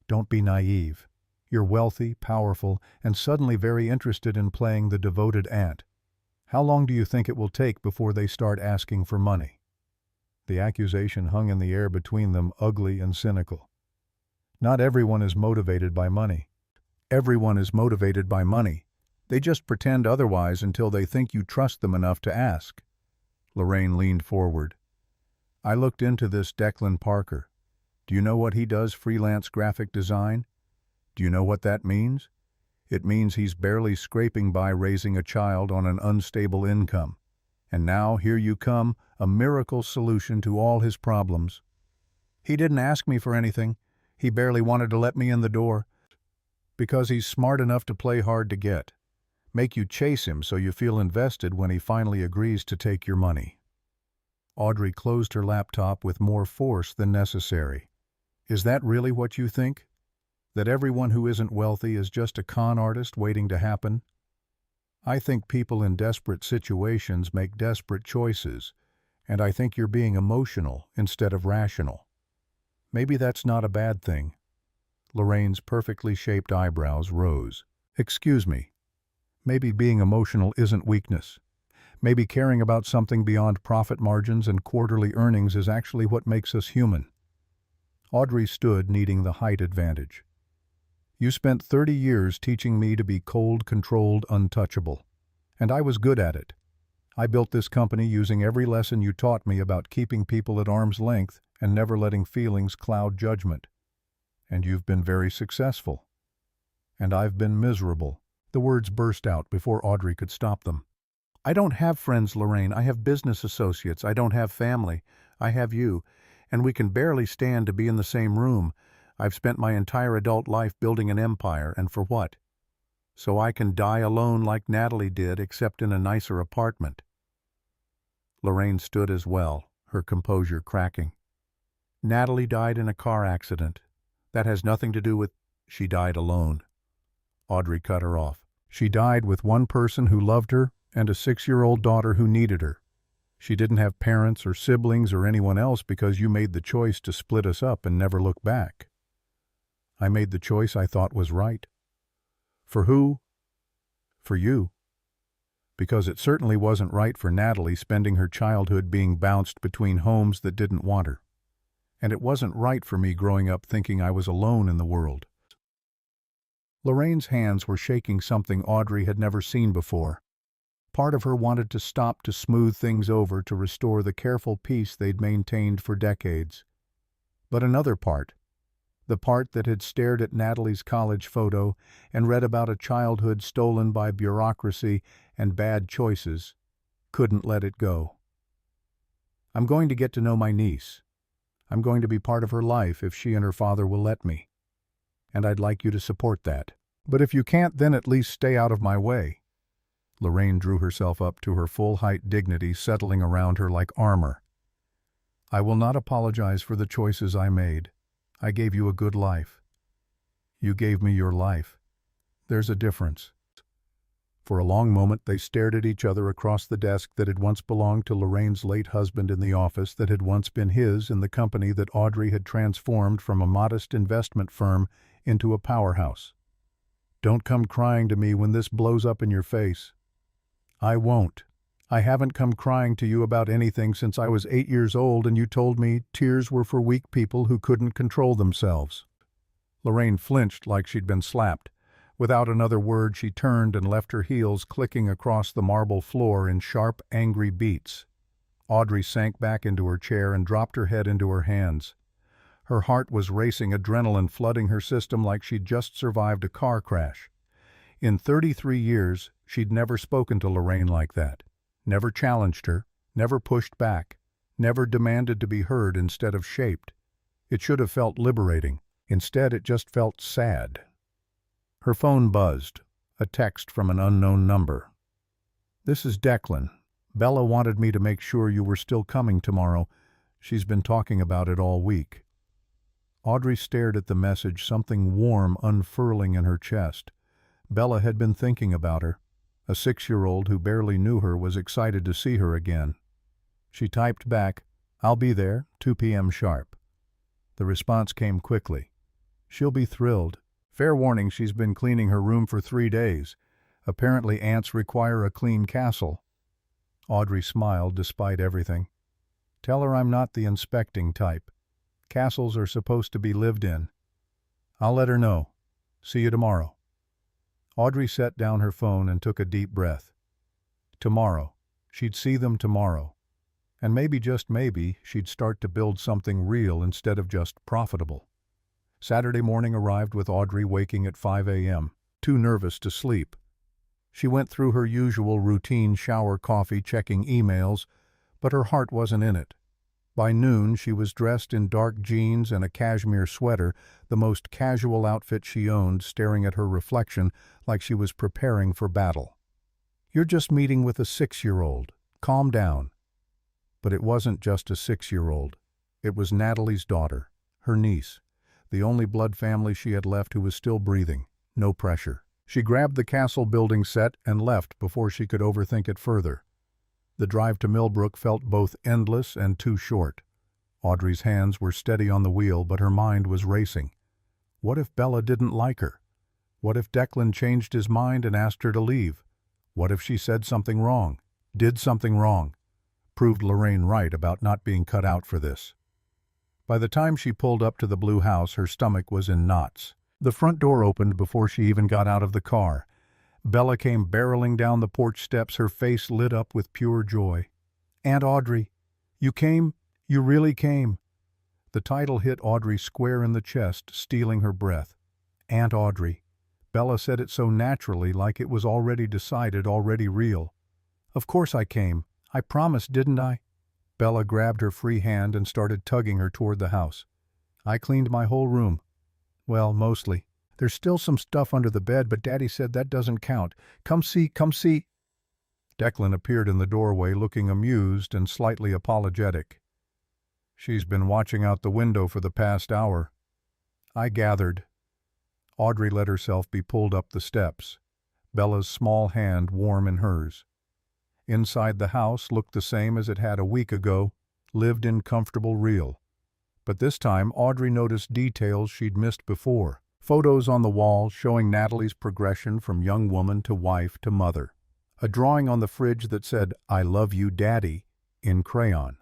Don't be naive. You're wealthy, powerful, and suddenly very interested in playing the devoted aunt. How long do you think it will take before they start asking for money?" The accusation hung in the air between them, ugly and cynical. "Not everyone is motivated by money." "Everyone is motivated by money. They just pretend otherwise until they think you trust them enough to ask." Lorraine leaned forward. "I looked into this Declan Parker. Do you know what he does? Freelance graphic design? Do you know what that means? It means he's barely scraping by raising a child on an unstable income. And now here you come, a miracle solution to all his problems." "He didn't ask me for anything. He barely wanted to let me in the door." "Because he's smart enough to play hard to get. Make you chase him so you feel invested when he finally agrees to take your money." Audrey closed her laptop with more force than necessary. "Is that really what you think? That everyone who isn't wealthy is just a con artist waiting to happen? I think people in desperate situations make desperate choices, and I think you're being emotional instead of rational. Maybe that's not a bad thing." Lorraine's perfectly shaped eyebrows rose. "Excuse me. Maybe being emotional isn't weakness. Maybe caring about something beyond profit margins and quarterly earnings is actually what makes us human." Audrey stood, needing the height advantage. "You spent 30 years teaching me to be cold, controlled, untouchable. And I was good at it. I built this company using every lesson you taught me about keeping people at arm's length and never letting feelings cloud judgment. And you've been very successful. And I've been miserable." The words burst out before Audrey could stop them. "I don't have friends, Lorraine. I have business associates. I don't have family. I have you. And we can barely stand to be in the same room. I've spent my entire adult life building an empire, and for what? So I can die alone like Natalie did, except in a nicer apartment." Lorraine stood as well, her composure cracking. "Natalie died in a car accident. That has nothing to do with—" "She died alone." Audrey cut her off. "She died with one person who loved her and a 6-year-old daughter who needed her. She didn't have parents or siblings or anyone else because you made the choice to split us up and never look back. I made the choice I thought was right." "For who?" "For you. Because it certainly wasn't right for Natalie spending her childhood being bounced between homes that didn't want her. And it wasn't right for me growing up thinking I was alone in the world." Lorraine's hands were shaking something Audrey had never seen before. Part of her wanted to stop to smooth things over to restore the careful peace they'd maintained for decades. But another part, the part that had stared at Natalie's college photo and read about a childhood stolen by bureaucracy and bad choices, couldn't let it go. "I'm going to get to know my niece. I'm going to be part of her life if she and her father will let me. And I'd like you to support that. But if you can't, then at least stay out of my way." Lorraine drew herself up to her full-height dignity, settling around her like armor. "I will not apologize for the choices I made. I gave you a good life. You gave me your life. There's a difference." For a long moment they stared at each other across the desk that had once belonged to Lorraine's late husband in the office that had once been his in the company that Audrey had transformed from a modest investment firm into a powerhouse. "Don't come crying to me when this blows up in your face." "I won't. I haven't come crying to you about anything since I was 8 years old and you told me tears were for weak people who couldn't control themselves." Lorraine flinched like she'd been slapped. Without another word, she turned and left her heels clicking across the marble floor in sharp, angry beats. Audrey sank back into her chair and dropped her head into her hands. Her heart was racing, adrenaline flooding her system like she'd just survived a car crash. In 33 years, she'd never spoken to Lorraine like that. Never challenged her, never pushed back, never demanded to be heard instead of shaped. It should have felt liberating. Instead, it just felt sad. Her phone buzzed, a text from an unknown number. "This is Declan. Bella wanted me to make sure you were still coming tomorrow. She's been talking about it all week." Audrey stared at the message, something warm unfurling in her chest. Bella had been thinking about her. A 6-year-old who barely knew her was excited to see her again. She typed back, "I'll be there, 2 p.m. sharp." The response came quickly. "She'll be thrilled. Fair warning, she's been cleaning her room for 3 days. Apparently ants require a clean castle." Audrey smiled despite everything. "Tell her I'm not the inspecting type. Castles are supposed to be lived in." "I'll let her know. See you tomorrow." Audrey set down her phone and took a deep breath. Tomorrow. She'd see them tomorrow. And maybe, just maybe, she'd start to build something real instead of just profitable. Saturday morning arrived with Audrey waking at 5 a.m., too nervous to sleep. She went through her usual routine shower, coffee, checking emails, but her heart wasn't in it. By noon, she was dressed in dark jeans and a cashmere sweater, the most casual outfit she owned, staring at her reflection like she was preparing for battle. "You're just meeting with a 6-year-old. Calm down." But it wasn't just a 6-year-old. It was Natalie's daughter, her niece, the only blood family she had left who was still breathing. No pressure. She grabbed the castle building set and left before she could overthink it further. The drive to Millbrook felt both endless and too short. Audrey's hands were steady on the wheel, but her mind was racing. What if Bella didn't like her? What if Declan changed his mind and asked her to leave? What if she said something wrong, did something wrong, proved Lorraine right about not being cut out for this? By the time she pulled up to the blue house, her stomach was in knots. The front door opened before she even got out of the car. Bella came barreling down the porch steps, her face lit up with pure joy. "Aunt Audrey, you came? You really came?" The title hit Audrey square in the chest, stealing her breath. Aunt Audrey. Bella said it so naturally, like it was already decided, already real. "Of course I came. I promised, didn't I?" Bella grabbed her free hand and started tugging her toward the house. "I cleaned my whole room. Well, mostly. There's still some stuff under the bed, but Daddy said that doesn't count. Come see, come see." Declan appeared in the doorway, looking amused and slightly apologetic. "She's been watching out the window for the past hour." "I gathered." Audrey let herself be pulled up the steps, Bella's small hand warm in hers. Inside the house looked the same as it had a week ago, lived in, comfortable, real. But this time Audrey noticed details she'd missed before. Photos on the wall showing Natalie's progression from young woman to wife to mother. A drawing on the fridge that said, "I love you, Daddy," in crayon.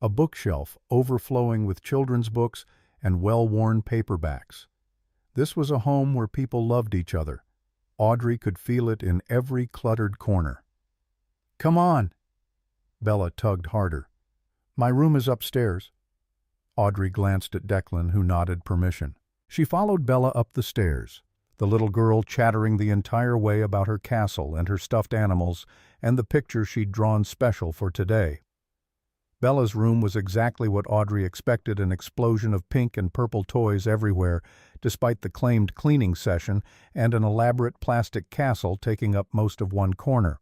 A bookshelf overflowing with children's books and well-worn paperbacks. This was a home where people loved each other. Audrey could feel it in every cluttered corner. "Come on." Bella tugged harder. "My room is upstairs." Audrey glanced at Declan, who nodded permission. She followed Bella up the stairs, the little girl chattering the entire way about her castle and her stuffed animals and the picture she'd drawn special for today. Bella's room was exactly what Audrey expected, an explosion of pink and purple toys everywhere, despite the claimed cleaning session and an elaborate plastic castle taking up most of one corner.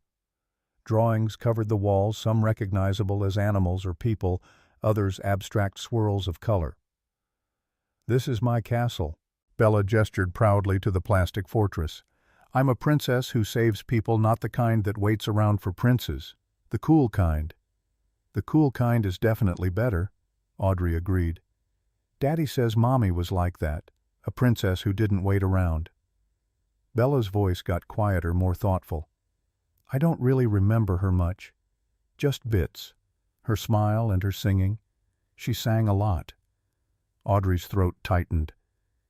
Drawings covered the walls, some recognizable as animals or people, others abstract swirls of color. "This is my castle." Bella gestured proudly to the plastic fortress. I'm a princess who saves people, not the kind that waits around for princes. The cool kind. The cool kind is definitely better, Audrey agreed. Daddy says Mommy was like that, a princess who didn't wait around. Bella's voice got quieter, more thoughtful. I don't really remember her much. Just bits. Her smile and her singing. She sang a lot. Audrey's throat tightened.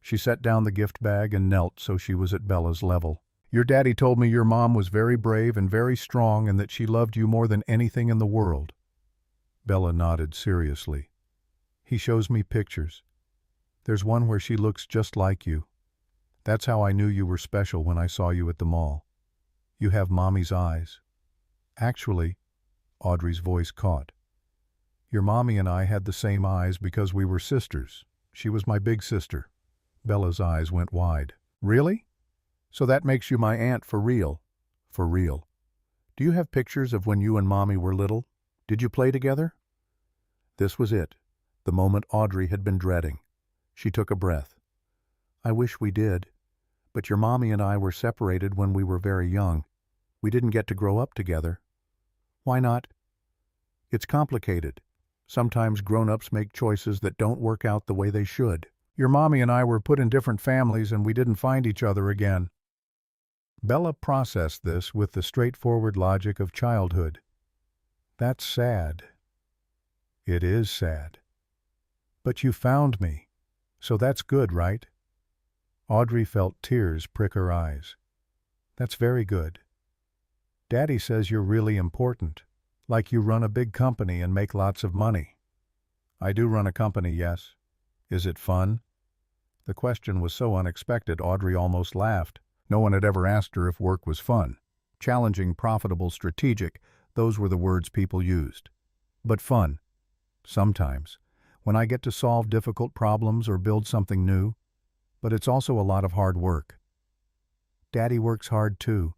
She set down the gift bag and knelt so she was at Bella's level. Your daddy told me your mom was very brave and very strong and that she loved you more than anything in the world. Bella nodded seriously. He shows me pictures. There's one where she looks just like you. That's how I knew you were special when I saw you at the mall. You have Mommy's eyes. Actually, Audrey's voice caught. Your mommy and I had the same eyes because we were sisters. She was my big sister. Bella's eyes went wide. Really? So that makes you my aunt for real? For real. Do you have pictures of when you and Mommy were little? Did you play together? This was it, the moment Audrey had been dreading. She took a breath. I wish we did, but your Mommy and I were separated when we were very young. We didn't get to grow up together. Why not? It's complicated. Sometimes grown-ups make choices that don't work out the way they should. Your Mommy and I were put in different families and we didn't find each other again. Bella processed this with the straightforward logic of childhood. That's sad. It is sad. But you found me, so that's good, right? Audrey felt tears prick her eyes. That's very good. Daddy says you're really important, like you run a big company and make lots of money. I do run a company, yes. Is it fun? The question was so unexpected Audrey almost laughed. No one had ever asked her if work was fun. Challenging, profitable, strategic, those were the words people used. But fun. Sometimes, when I get to solve difficult problems or build something new. But it's also a lot of hard work. Daddy works hard too.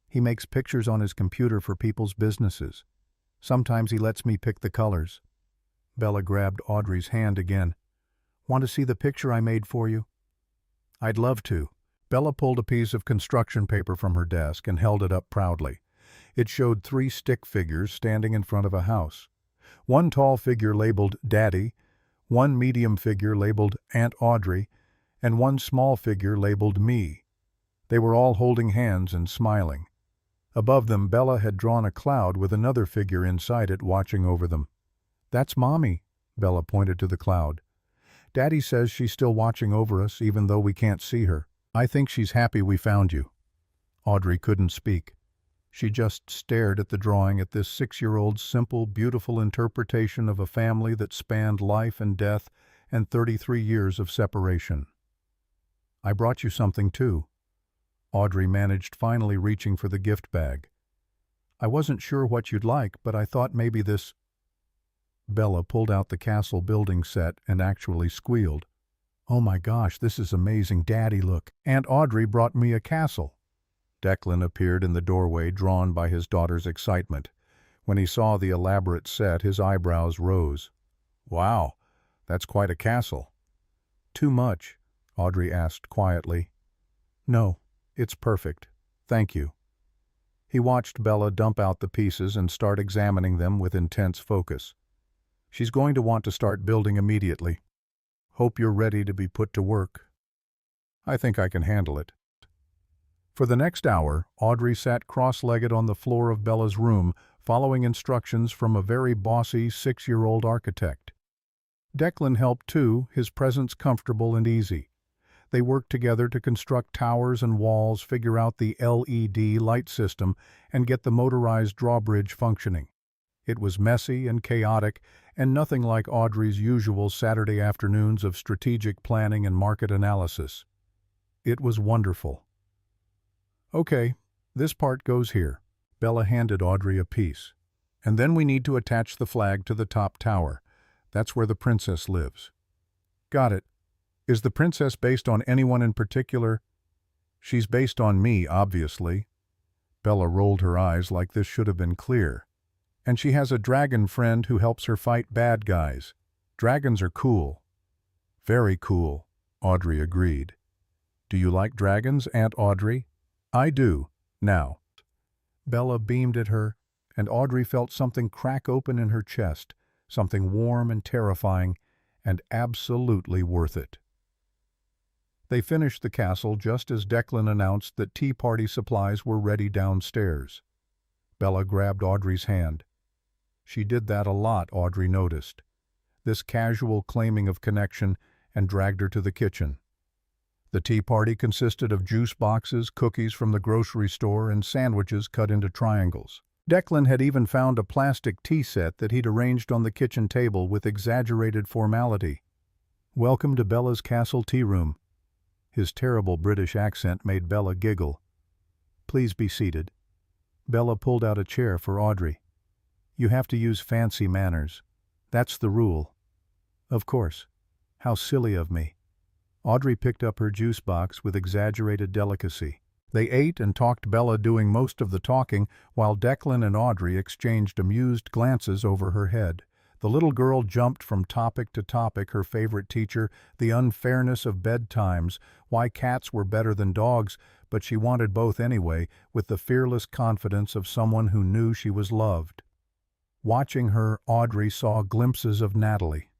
He makes pictures on his computer for people's businesses. Sometimes he lets me pick the colors. Bella grabbed Audrey's hand again. Want to see the picture I made for you? I'd love to. Bella pulled a piece of construction paper from her desk and held it up proudly. It showed 3 stick figures standing in front of a house. One tall figure labeled Daddy, one medium figure labeled Aunt Audrey, and one small figure labeled Me. They were all holding hands and smiling. Above them, Bella had drawn a cloud with another figure inside it watching over them. That's Mommy, Bella pointed to the cloud. Daddy says she's still watching over us even though we can't see her. I think she's happy we found you. Audrey couldn't speak. She just stared at the drawing, at this 6-year-old's simple, beautiful interpretation of a family that spanned life and death and 33 years of separation. I brought you something too. Audrey managed, finally reaching for the gift bag. I wasn't sure what you'd like, but I thought maybe this... Bella pulled out the castle building set and actually squealed. Oh my gosh, this is amazing, Daddy, look. Aunt Audrey brought me a castle. Declan appeared in the doorway, drawn by his daughter's excitement. When he saw the elaborate set, his eyebrows rose. Wow, that's quite a castle. Too much? Audrey asked quietly. No, it's perfect. Thank you. He watched Bella dump out the pieces and start examining them with intense focus. She's going to want to start building immediately. Hope you're ready to be put to work. I think I can handle it. For the next hour, Audrey sat cross-legged on the floor of Bella's room, following instructions from a very bossy 6-year-old architect. Declan helped too, his presence comfortable and easy. They worked together to construct towers and walls, figure out the LED light system, and get the motorized drawbridge functioning. It was messy and chaotic, and nothing like Audrey's usual Saturday afternoons of strategic planning and market analysis. It was wonderful. Okay, this part goes here. Bella handed Audrey a piece. And then we need to attach the flag to the top tower. That's where the princess lives. Got it. Is the princess based on anyone in particular? She's based on me, obviously. Bella rolled her eyes like this should have been clear. And she has a dragon friend who helps her fight bad guys. Dragons are cool. Very cool, Audrey agreed. Do you like dragons, Aunt Audrey? I do, now. Bella beamed at her, and Audrey felt something crack open in her chest, something warm and terrifying, and absolutely worth it. They finished the castle just as Declan announced that tea party supplies were ready downstairs. Bella grabbed Audrey's hand. She did that a lot, Audrey noticed, this casual claiming of connection, and dragged her to the kitchen. The tea party consisted of juice boxes, cookies from the grocery store, and sandwiches cut into triangles. Declan had even found a plastic tea set that he'd arranged on the kitchen table with exaggerated formality. "Welcome to Bella's castle tea room." His terrible British accent made Bella giggle. "Please be seated." Bella pulled out a chair for Audrey. "You have to use fancy manners. That's the rule." "Of course. How silly of me." Audrey picked up her juice box with exaggerated delicacy. They ate and talked, Bella doing most of the talking, while Declan and Audrey exchanged amused glances over her head. The little girl jumped from topic to topic, her favorite teacher, the unfairness of bedtimes, why cats were better than dogs, but she wanted both anyway, with the fearless confidence of someone who knew she was loved. Watching her, Audrey saw glimpses of Natalie.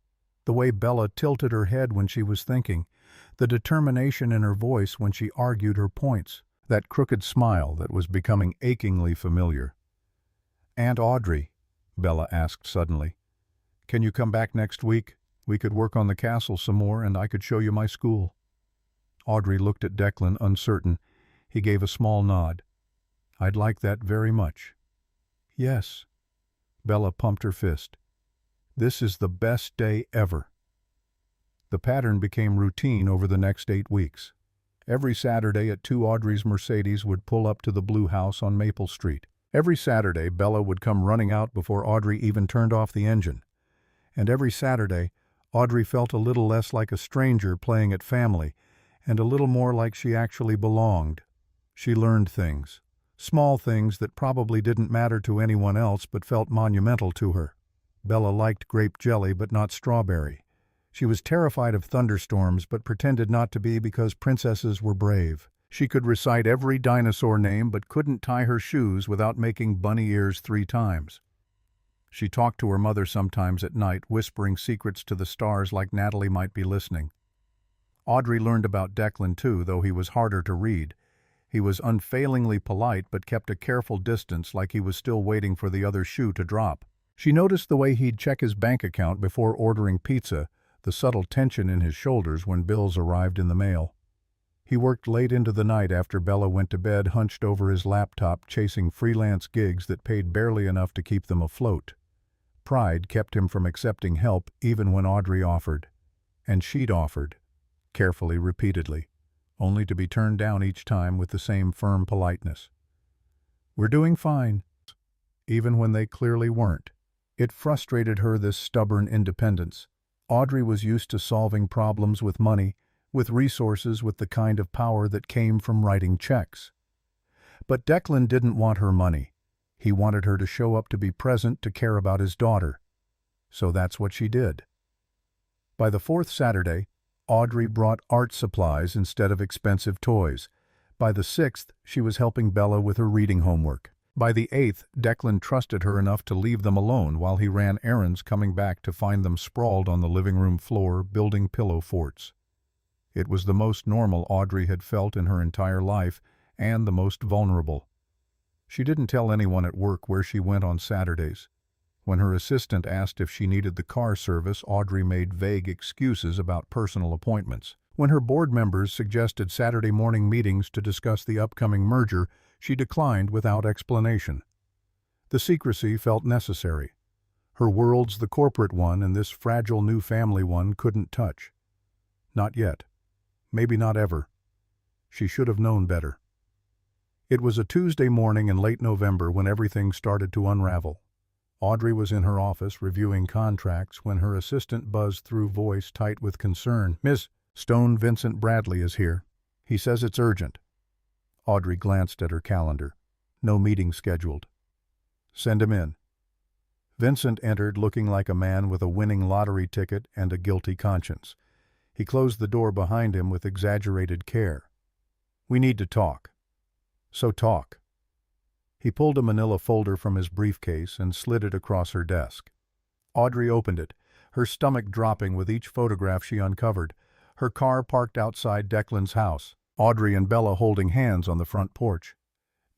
The way Bella tilted her head when she was thinking, the determination in her voice when she argued her points, that crooked smile that was becoming achingly familiar. "Aunt Audrey," Bella asked suddenly, "can you come back next week? We could work on the castle some more and I could show you my school." Audrey looked at Declan, uncertain. He gave a small nod. "I'd like that very much." "Yes." Bella pumped her fist. "This is the best day ever." The pattern became routine over the next 8 weeks. Every Saturday at 2, Audrey's Mercedes would pull up to the blue house on Maple Street. Every Saturday, Bella would come running out before Audrey even turned off the engine. And every Saturday, Audrey felt a little less like a stranger playing at family, and a little more like she actually belonged. She learned things, small things that probably didn't matter to anyone else but felt monumental to her. Bella liked grape jelly but not strawberry. She was terrified of thunderstorms but pretended not to be because princesses were brave. She could recite every dinosaur name but couldn't tie her shoes without making bunny ears 3 times. She talked to her mother sometimes at night, whispering secrets to the stars like Natalie might be listening. Audrey learned about Declan too, though he was harder to read. He was unfailingly polite but kept a careful distance, like he was still waiting for the other shoe to drop. She noticed the way he'd check his bank account before ordering pizza, the subtle tension in his shoulders when bills arrived in the mail. He worked late into the night after Bella went to bed, hunched over his laptop, chasing freelance gigs that paid barely enough to keep them afloat. Pride kept him from accepting help even when Audrey offered. And she'd offered, carefully, repeatedly, only to be turned down each time with the same firm politeness. "We're doing fine," even when they clearly weren't. It frustrated her, this stubborn independence. Audrey was used to solving problems with money, with resources, with the kind of power that came from writing checks. But Declan didn't want her money. He wanted her to show up, to be present, to care about his daughter. So that's what she did. By the 4th Saturday, Audrey brought art supplies instead of expensive toys. By the 6th, she was helping Bella with her reading homework. By the 8th, Declan trusted her enough to leave them alone while he ran errands, coming back to find them sprawled on the living room floor, building pillow forts. It was the most normal Audrey had felt in her entire life, and the most vulnerable. She didn't tell anyone at work where she went on Saturdays. When her assistant asked if she needed the car service, Audrey made vague excuses about personal appointments. When her board members suggested Saturday morning meetings to discuss the upcoming merger, she declined without explanation. The secrecy felt necessary. Her world's the corporate one, and this fragile new family one couldn't touch. Not yet. Maybe not ever. She should have known better. It was a Tuesday morning in late November when everything started to unravel. Audrey was in her office reviewing contracts when her assistant buzzed through, voice tight with concern. "Miss Stone, Vincent Bradley is here. He says it's urgent." Audrey glanced at her calendar. No meeting scheduled. "Send him in." Vincent entered, looking like a man with a winning lottery ticket and a guilty conscience. He closed the door behind him with exaggerated care. "We need to talk." So talk. He pulled a manila folder from his briefcase and slid it across her desk. Audrey opened it, her stomach dropping with each photograph she uncovered. Her car parked outside Declan's house, Audrey and Bella holding hands on the front porch.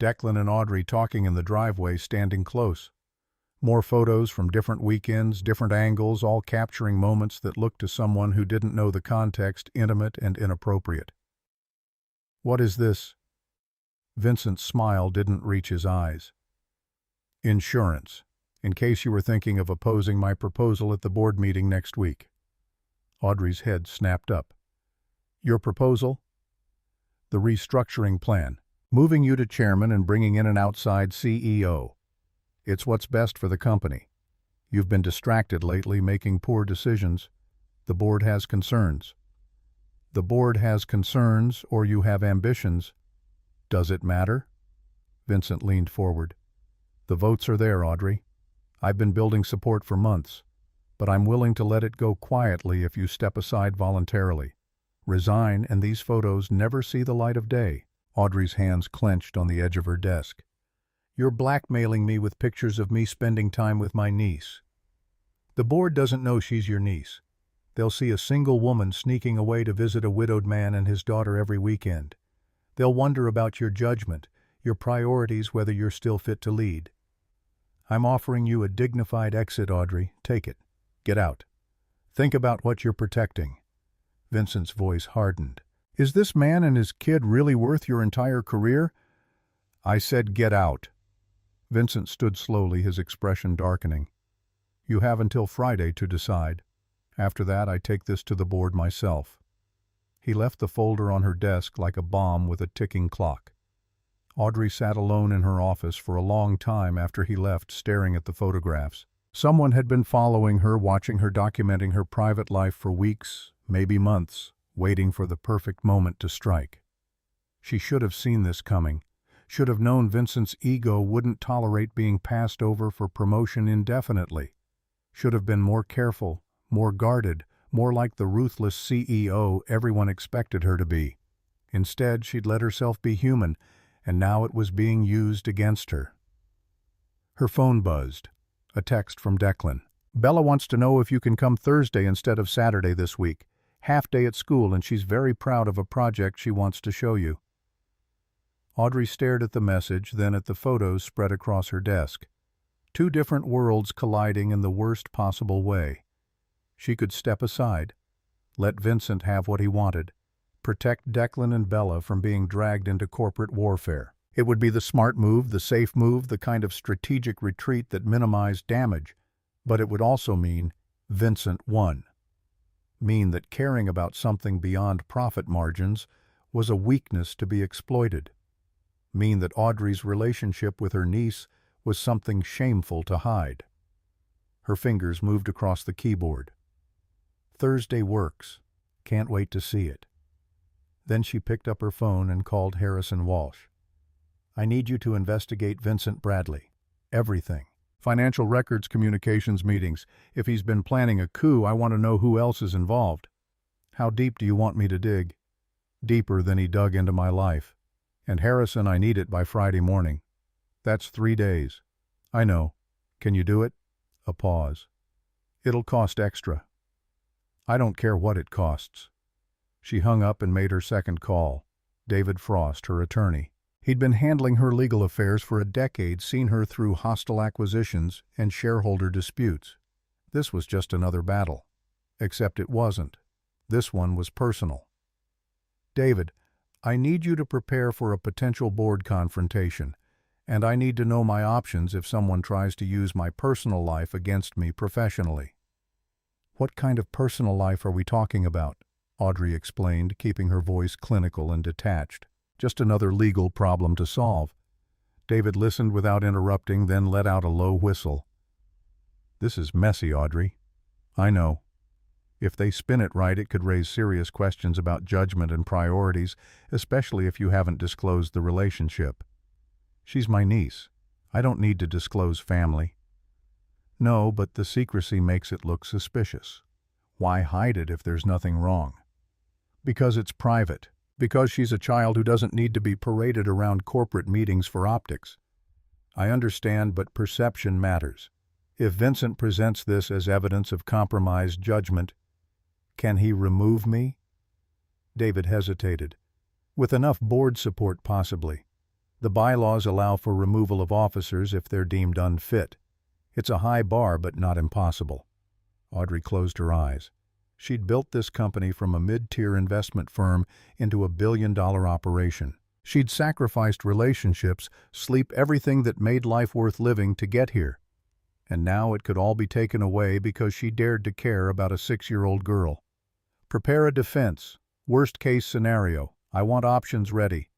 Declan and Audrey talking in the driveway, standing close. More photos from different weekends, different angles, all capturing moments that looked to someone who didn't know the context intimate and inappropriate. "What is this?" Vincent's smile didn't reach his eyes. "Insurance, in case you were thinking of opposing my proposal at the board meeting next week." Audrey's head snapped up. "Your proposal?" "The restructuring plan, moving you to chairman and bringing in an outside CEO. It's what's best for the company. You've been distracted lately, making poor decisions. The board has concerns." "The board has concerns, or you have ambitions. Does it matter?" Vincent leaned forward. "The votes are there, Audrey. I've been building support for months, but I'm willing to let it go quietly if you step aside voluntarily. Resign, and these photos never see the light of day." Audrey's hands clenched on the edge of her desk. "You're blackmailing me with pictures of me spending time with my niece. The board doesn't know she's your niece. They'll see a single woman sneaking away to visit a widowed man and his daughter every weekend. They'll wonder about your judgment, your priorities, whether you're still fit to lead. I'm offering you a dignified exit, Audrey. Take it. Get out. Think about what you're protecting." Vincent's voice hardened. "Is this man and his kid really worth your entire career?" "I said get out." Vincent stood slowly, his expression darkening. "You have until Friday to decide. After that, I take this to the board myself." He left the folder on her desk like a bomb with a ticking clock. Audrey sat alone in her office for a long time after he left, staring at the photographs. Someone had been following her, watching her, documenting her private life for weeks, maybe months, waiting for the perfect moment to strike. She should have seen this coming, should have known Vincent's ego wouldn't tolerate being passed over for promotion indefinitely, should have been more careful, more guarded, more like the ruthless CEO everyone expected her to be. Instead, she'd let herself be human, and now it was being used against her. Her phone buzzed. A text from Declan. "Bella wants to know if you can come Thursday instead of Saturday this week. Half day at school, and she's very proud of a project she wants to show you." Audrey stared at the message, then at the photos spread across her desk. Two different worlds colliding in the worst possible way. She could step aside, let Vincent have what he wanted, protect Declan and Bella from being dragged into corporate warfare. It would be the smart move, the safe move, the kind of strategic retreat that minimized damage, but it would also mean Vincent won. Mean that caring about something beyond profit margins was a weakness to be exploited. Mean that Audrey's relationship with her niece was something shameful to hide. Her fingers moved across the keyboard. "Thursday works. Can't wait to see it." Then she picked up her phone and called Harrison Walsh. "I need you to investigate Vincent Bradley. Everything. Financial records, communications, meetings. If he's been planning a coup, I want to know who else is involved." "How deep do you want me to dig?" "Deeper than he dug into my life. And Harrison, I need it by Friday morning." "That's 3 days." "I know. Can you do it?" A pause. "It'll cost extra." "I don't care what it costs." She hung up and made her second call. David Frost, her attorney. He'd been handling her legal affairs for a decade, seen her through hostile acquisitions and shareholder disputes. This was just another battle. Except it wasn't. This one was personal. "David, I need you to prepare for a potential board confrontation, and I need to know my options if someone tries to use my personal life against me professionally." "What kind of personal life are we talking about?" Audrey explained, keeping her voice clinical and detached. "Just another legal problem to solve." David listened without interrupting, then let out a low whistle. "This is messy, Audrey." "I know. If they spin it right, it could raise serious questions about judgment and priorities, especially if you haven't disclosed the relationship." "She's my niece. I don't need to disclose family." "No, but the secrecy makes it look suspicious. Why hide it if there's nothing wrong?" "Because it's private. Because she's a child who doesn't need to be paraded around corporate meetings for optics. I understand, but perception matters. If Vincent presents this as evidence of compromised judgment, can he remove me? David hesitated. With enough board support, possibly. The bylaws allow for removal of officers if they're deemed unfit. It's a high bar, but not impossible. Audrey closed her eyes. She'd built this company from a mid-tier investment firm into a billion-dollar operation. She'd sacrificed relationships, sleep, everything that made life worth living to get here. And now it could all be taken away because she dared to care about a 6-year-old girl. Prepare a defense. Worst-case scenario. I want options ready.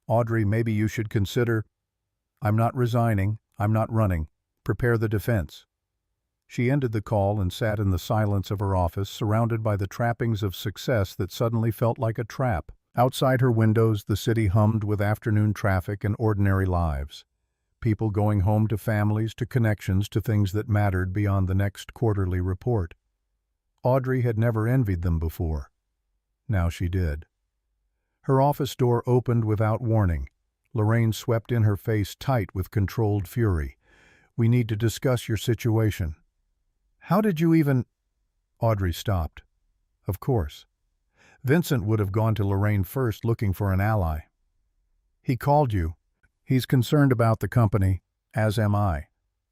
Audrey, maybe you should consider... I'm not resigning. I'm not running. Prepare the defense. She ended the call and sat in the silence of her office, surrounded by the trappings of success that suddenly felt like a trap. Outside her windows, the city hummed with afternoon traffic and ordinary lives. People going home to families, to connections, to things that mattered beyond the next quarterly report. Audrey had never envied them before. Now she did. Her office door opened without warning. Lorraine swept in, her face tight with controlled fury. "We need to discuss your situation." "How did you even—" Audrey stopped. Of course. Vincent would have gone to Lorraine first, looking for an ally. "He called you. He's concerned about the company, as am I."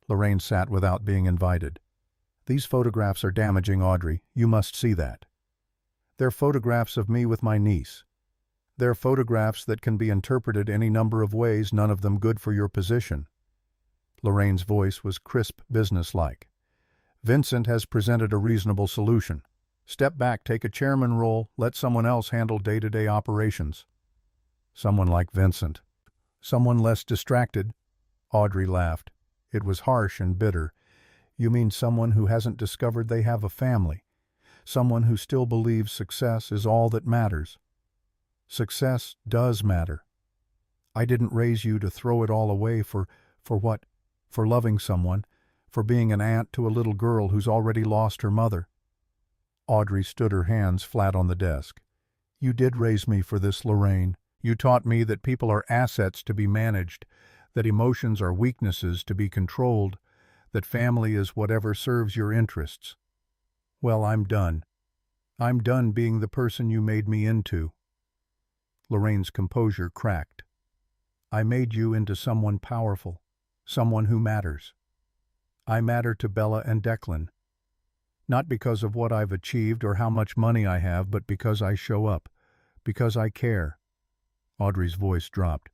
Lorraine sat without being invited. "These photographs are damaging, Audrey. You must see that. They're photographs of me with my niece. They're photographs that can be interpreted any number of ways, none of them good for your position." Lorraine's voice was crisp, businesslike. "Vincent has presented a reasonable solution. Step back, take a chairman role, let someone else handle day-to-day operations." "Someone like Vincent. Someone less distracted?" Audrey laughed. It was harsh and bitter. "You mean someone who hasn't discovered they have a family? Someone who still believes success is all that matters?" "Success does matter. I didn't raise you to throw it all away for what? For loving someone, for being an aunt to a little girl who's already lost her mother." Audrey stood, her hands flat on the desk. "You did raise me for this, Lorraine. You taught me that people are assets to be managed, that emotions are weaknesses to be controlled, that family is whatever serves your interests. Well, I'm done. I'm done being the person you made me into." Lorraine's composure cracked. "I made you into someone powerful, someone who matters. I matter to Bella and Declan. Not because of what I've achieved or how much money I have, but because I show up, because I care." Audrey's voice dropped.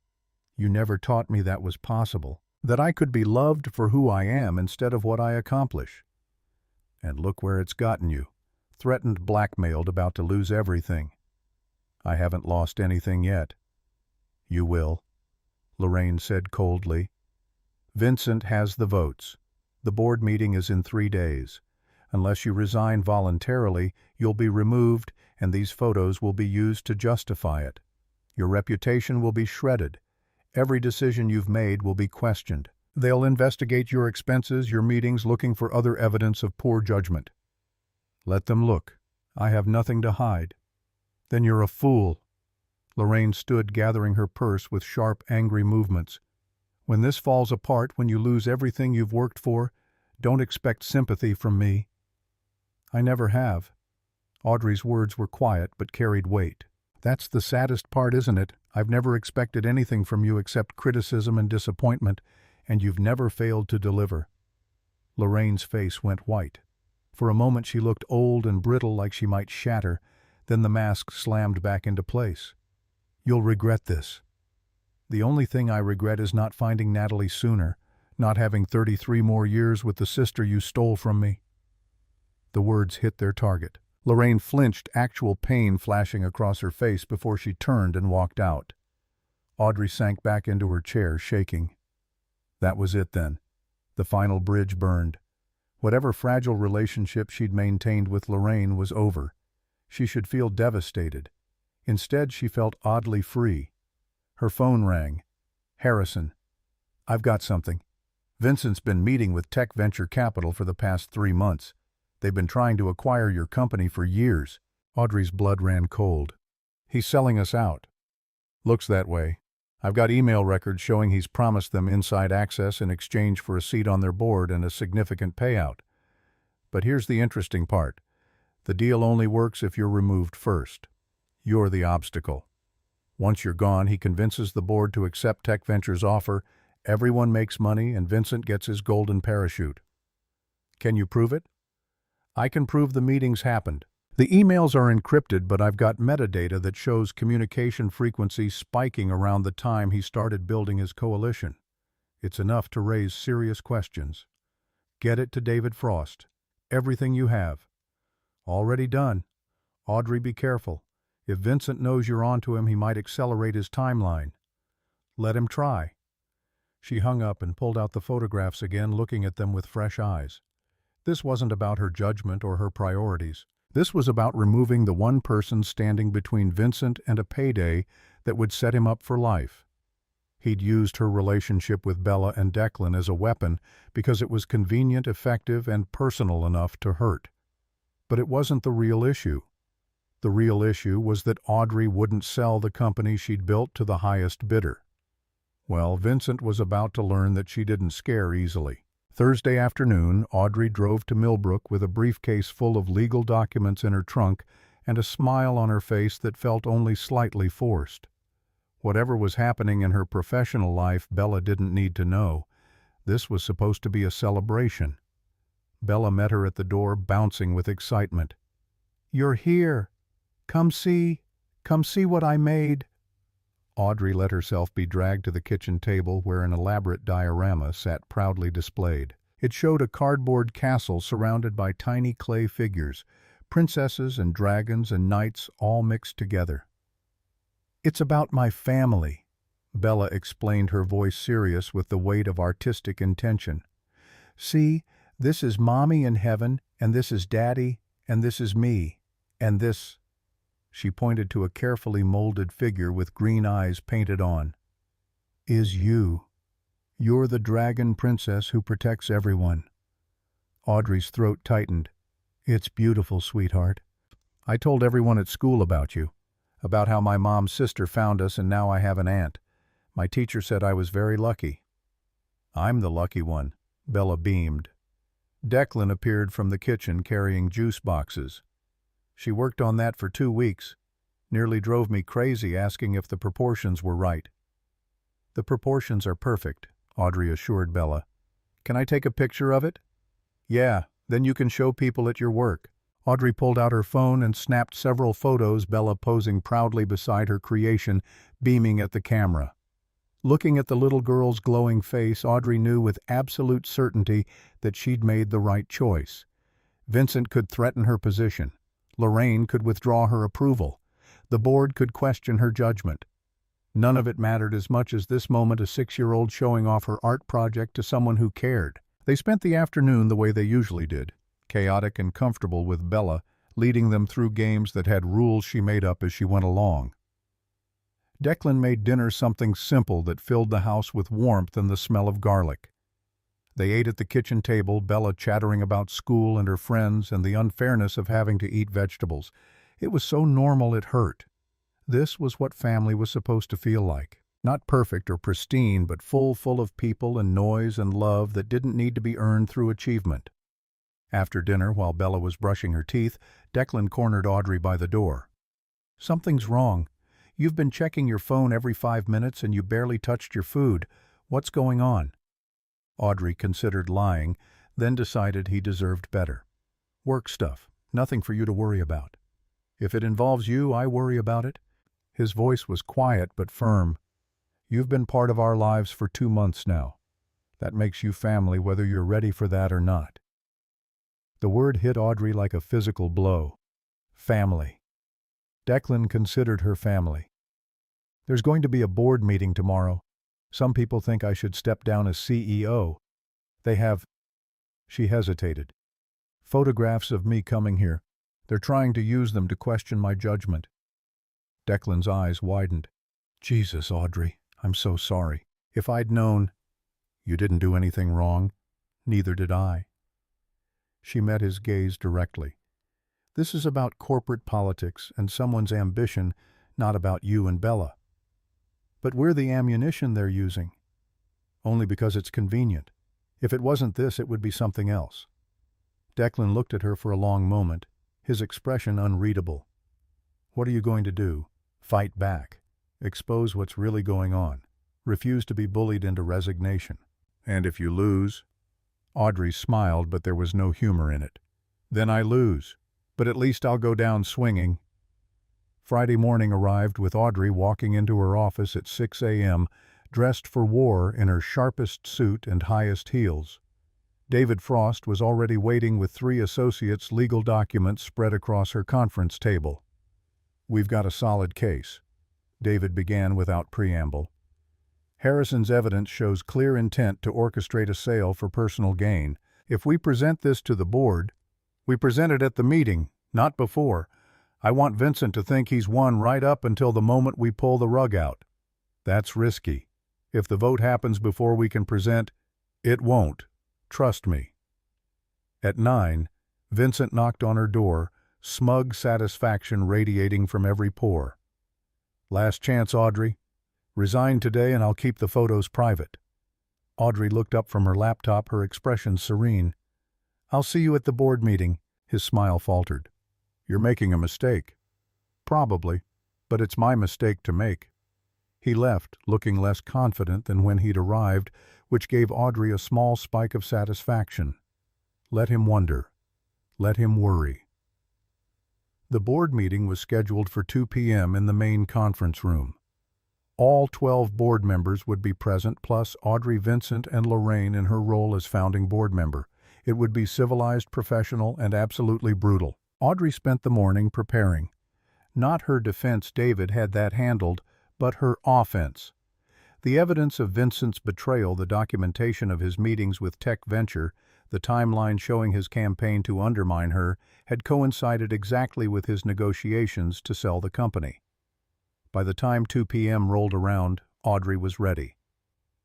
"You never taught me that was possible, that I could be loved for who I am instead of what I accomplish. And look where it's gotten you. Threatened, blackmailed, about to lose everything." "I haven't lost anything yet." "You will," Lorraine said coldly. "Vincent has the votes. The board meeting is in 3 days. Unless you resign voluntarily, you'll be removed, and these photos will be used to justify it. Your reputation will be shredded. Every decision you've made will be questioned. They'll investigate your expenses, your meetings, looking for other evidence of poor judgment." "Let them look. I have nothing to hide." "Then you're a fool." Lorraine stood, gathering her purse with sharp, angry movements. "When this falls apart, when you lose everything you've worked for, don't expect sympathy from me." "I never have." Audrey's words were quiet but carried weight. "That's the saddest part, isn't it? I've never expected anything from you except criticism and disappointment, and you've never failed to deliver." Lorraine's face went white. For a moment she looked old and brittle, like she might shatter, then the mask slammed back into place. "You'll regret this. The only thing I regret is not finding Natalie sooner, not having 33 more years with the sister you stole from me." The words hit their target. Lorraine flinched, actual pain flashing across her face before she turned and walked out. Audrey sank back into her chair, shaking. That was it then. The final bridge burned. Whatever fragile relationship she'd maintained with Lorraine was over. She should feel devastated. Instead, she felt oddly free. Her phone rang. "Harrison. I've got something. Vincent's been meeting with Tech Venture Capital for the past 3 months. They've been trying to acquire your company for years." Audrey's blood ran cold. He's selling us out. Looks that way. I've got email records showing he's promised them inside access in exchange for a seat on their board and a significant payout. But here's the interesting part. The deal only works if you're removed first. You're the obstacle. Once you're gone, he convinces the board to accept Tech Ventures' offer, everyone makes money, and Vincent gets his golden parachute. Can you prove it? I can prove the meetings happened. The emails are encrypted, but I've got metadata that shows communication frequency spiking around the time he started building his coalition. It's enough to raise serious questions. Get it to David Frost. Everything you have. Already done. Audrey, be careful. If Vincent knows you're onto him, he might accelerate his timeline. Let him try. She hung up and pulled out the photographs again, looking at them with fresh eyes. This wasn't about her judgment or her priorities. This was about removing the one person standing between Vincent and a payday that would set him up for life. He'd used her relationship with Bella and Declan as a weapon because it was convenient, effective, and personal enough to hurt. But it wasn't the real issue. The real issue was that Audrey wouldn't sell the company she'd built to the highest bidder. Well, Vincent was about to learn that she didn't scare easily. Thursday afternoon, Audrey drove to Millbrook with a briefcase full of legal documents in her trunk and a smile on her face that felt only slightly forced. Whatever was happening in her professional life, Bella didn't need to know. This was supposed to be a celebration. Bella met her at the door, bouncing with excitement. "You're here. Come see what I made." Audrey let herself be dragged to the kitchen table where an elaborate diorama sat proudly displayed. It showed a cardboard castle surrounded by tiny clay figures, princesses and dragons and knights all mixed together. "It's about my family," Bella explained, her voice serious with the weight of artistic intention. "See, this is Mommy in heaven, and this is Daddy, and this is me, and this—" She pointed to a carefully molded figure with green eyes painted on. "Is you. You're the dragon princess who protects everyone." Audrey's throat tightened. "It's beautiful, sweetheart. I told everyone at school about you, about how my mom's sister found us and now I have an aunt. My teacher said I was very lucky." "I'm the lucky one," Bella beamed. Declan appeared from the kitchen carrying juice boxes. "She worked on that for 2 weeks. Nearly drove me crazy asking if the proportions were right." "The proportions are perfect," Audrey assured Bella. "Can I take a picture of it?" "Yeah, then you can show people at your work." Audrey pulled out her phone and snapped several photos, Bella posing proudly beside her creation, beaming at the camera. Looking at the little girl's glowing face, Audrey knew with absolute certainty that she'd made the right choice. Vincent could threaten her position. Lorraine could withdraw her approval. The board could question her judgment. None of it mattered as much as this moment, a 6-year-old showing off her art project to someone who cared. They spent the afternoon the way they usually did, chaotic and comfortable, with Bella leading them through games that had rules she made up as she went along. Declan made dinner something simple that filled the house with warmth and the smell of garlic. They ate at the kitchen table, Bella chattering about school and her friends and the unfairness of having to eat vegetables. It was so normal it hurt. This was what family was supposed to feel like. Not perfect or pristine, but full of people and noise and love that didn't need to be earned through achievement. After dinner, while Bella was brushing her teeth, Declan cornered Audrey by the door. "Something's wrong. You've been checking your phone every 5 minutes and you barely touched your food. What's going on?" Audrey considered lying, then decided he deserved better. "Work stuff. Nothing for you to worry about." "If it involves you, I worry about it." His voice was quiet but firm. "You've been part of our lives for 2 months now. That makes you family whether you're ready for that or not." The word hit Audrey like a physical blow. Family. Declan considered her family. "There's going to be a board meeting tomorrow. Some people think I should step down as CEO. They have—" She hesitated. "Photographs of me coming here. They're trying to use them to question my judgment." Declan's eyes widened. "Jesus, Audrey, I'm so sorry. If I'd known—" "You didn't do anything wrong. Neither did I." She met his gaze directly. "This is about corporate politics and someone's ambition, Not about you and Bella. But we're the ammunition they're using. Only because it's convenient. If it wasn't this, it would be something else. Declan looked at her for a long moment, his expression unreadable. What are you going to do? Fight back. Expose what's really going on. Refuse to be bullied into resignation. And if you lose? Audrey smiled, but there was no humor in it. Then I lose. But at least I'll go down swinging. Friday morning arrived with Audrey walking into her office at 6 a.m., dressed for war in her sharpest suit and highest heels. David Frost was already waiting with 3 associates' legal documents spread across her conference table. We've got a solid case, David began without preamble. Harrison's evidence shows clear intent to orchestrate a sale for personal gain. If we present this to the board, we present it at the meeting, not before. I want Vincent to think he's won right up until the moment we pull the rug out. That's risky. If the vote happens before we can present, it won't. Trust me. At 9, Vincent knocked on her door, smug satisfaction radiating from every pore. Last chance, Audrey. Resign today and I'll keep the photos private. Audrey looked up from her laptop, her expression serene. I'll see you at the board meeting. His smile faltered. You're making a mistake. Probably, but it's my mistake to make. He left, looking less confident than when he'd arrived, which gave Audrey a small spike of satisfaction. Let him wonder. Let him worry. The board meeting was scheduled for 2 p.m. in the main conference room. All 12 board members would be present, plus Audrey, Vincent, and Lorraine in her role as founding board member. It would be civilized, professional, and absolutely brutal. Audrey spent the morning preparing. Not her defense, David had that handled, but her offense. The evidence of Vincent's betrayal, the documentation of his meetings with Tech Venture, the timeline showing his campaign to undermine her, had coincided exactly with his negotiations to sell the company. By the time 2 p.m. rolled around, Audrey was ready.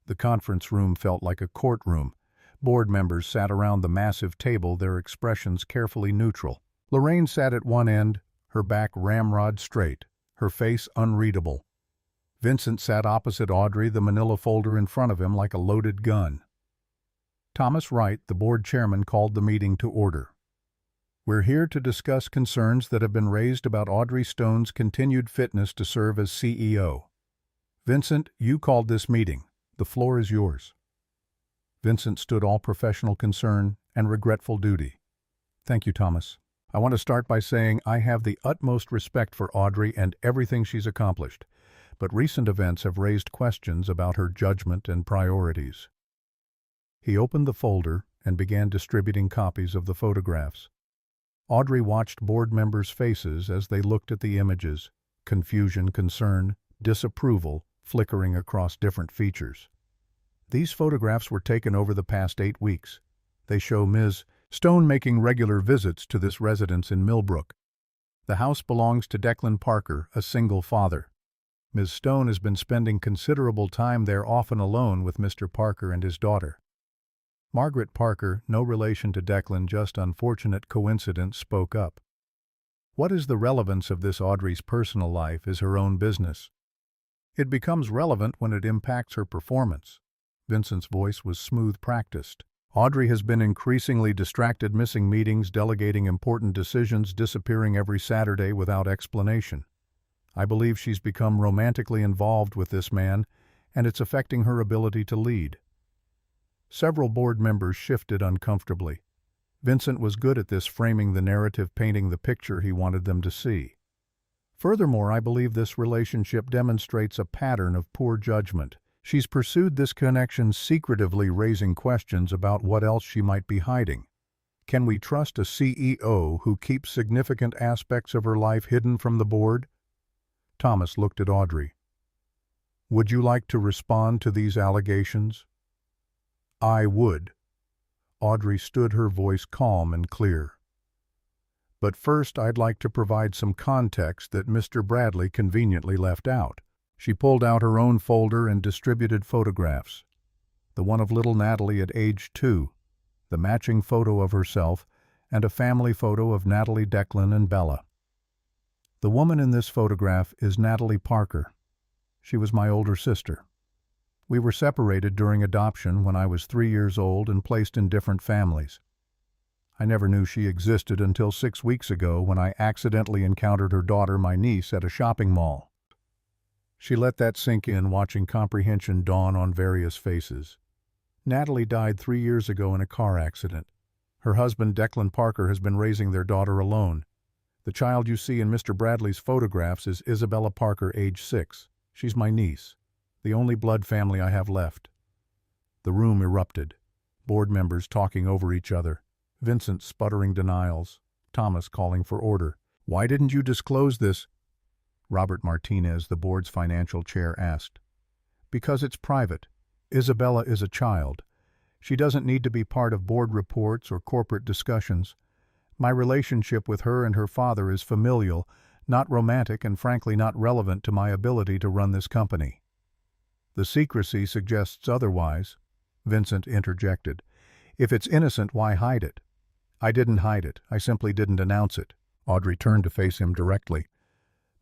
The conference room felt like a courtroom. Board members sat around the massive table, their expressions carefully neutral. Lorraine sat at one end, her back ramrod straight, her face unreadable. Vincent sat opposite Audrey, the manila folder in front of him like a loaded gun. Thomas Wright, the board chairman, called the meeting to order. We're here to discuss concerns that have been raised about Audrey Stone's continued fitness to serve as CEO. Vincent, you called this meeting. The floor is yours. Vincent stood all professional concern and regretful duty. Thank you, Thomas. I want to start by saying I have the utmost respect for Audrey and everything she's accomplished, but recent events have raised questions about her judgment and priorities. He opened the folder and began distributing copies of the photographs. Audrey watched board members' faces as they looked at the images, confusion, concern, disapproval flickering across different features. These photographs were taken over the past 8 weeks. They show Ms. Stone making regular visits to this residence in Millbrook. The house belongs to Declan Parker, a single father. Ms. Stone has been spending considerable time there, often alone with Mr. Parker and his daughter. Margaret Parker, no relation to Declan, just unfortunate coincidence, spoke up. What is the relevance of this? Audrey's personal life is her own business. It becomes relevant when it impacts her performance. Vincent's voice was smooth, practiced. Audrey has been increasingly distracted, missing meetings, delegating important decisions, disappearing every Saturday without explanation. I believe she's become romantically involved with this man, and it's affecting her ability to lead. Several board members shifted uncomfortably. Vincent was good at this, framing the narrative, painting the picture he wanted them to see. Furthermore, I believe this relationship demonstrates a pattern of poor judgment. She's pursued this connection secretively, raising questions about what else she might be hiding. Can we trust a CEO who keeps significant aspects of her life hidden from the board? Thomas looked at Audrey. Would you like to respond to these allegations? I would. Audrey stood, her voice calm and clear. But first, I'd like to provide some context that Mr. Bradley conveniently left out. She pulled out her own folder and distributed photographs. The one of little Natalie at age 2, the matching photo of herself, and a family photo of Natalie, Declan, and Bella. The woman in this photograph is Natalie Parker. She was my older sister. We were separated during adoption when I was 3 years old and placed in different families. I never knew she existed until 6 weeks ago when I accidentally encountered her daughter, my niece, at a shopping mall. She let that sink in, watching comprehension dawn on various faces. Natalie died 3 years ago in a car accident. Her husband, Declan Parker, has been raising their daughter alone. The child you see in Mr. Bradley's photographs is Isabella Parker, age 6. She's my niece, the only blood family I have left. The room erupted. Board members talking over each other. Vincent sputtering denials. Thomas calling for order. "Why didn't you disclose this?" Robert Martinez, the board's financial chair, asked. "Because it's private. Isabella is a child. She doesn't need to be part of board reports or corporate discussions. My relationship with her and her father is familial, not romantic, and frankly not relevant to my ability to run this company." "The secrecy suggests otherwise," Vincent interjected. "If it's innocent, why hide it?" "I didn't hide it. I simply didn't announce it." Audrey turned to face him directly.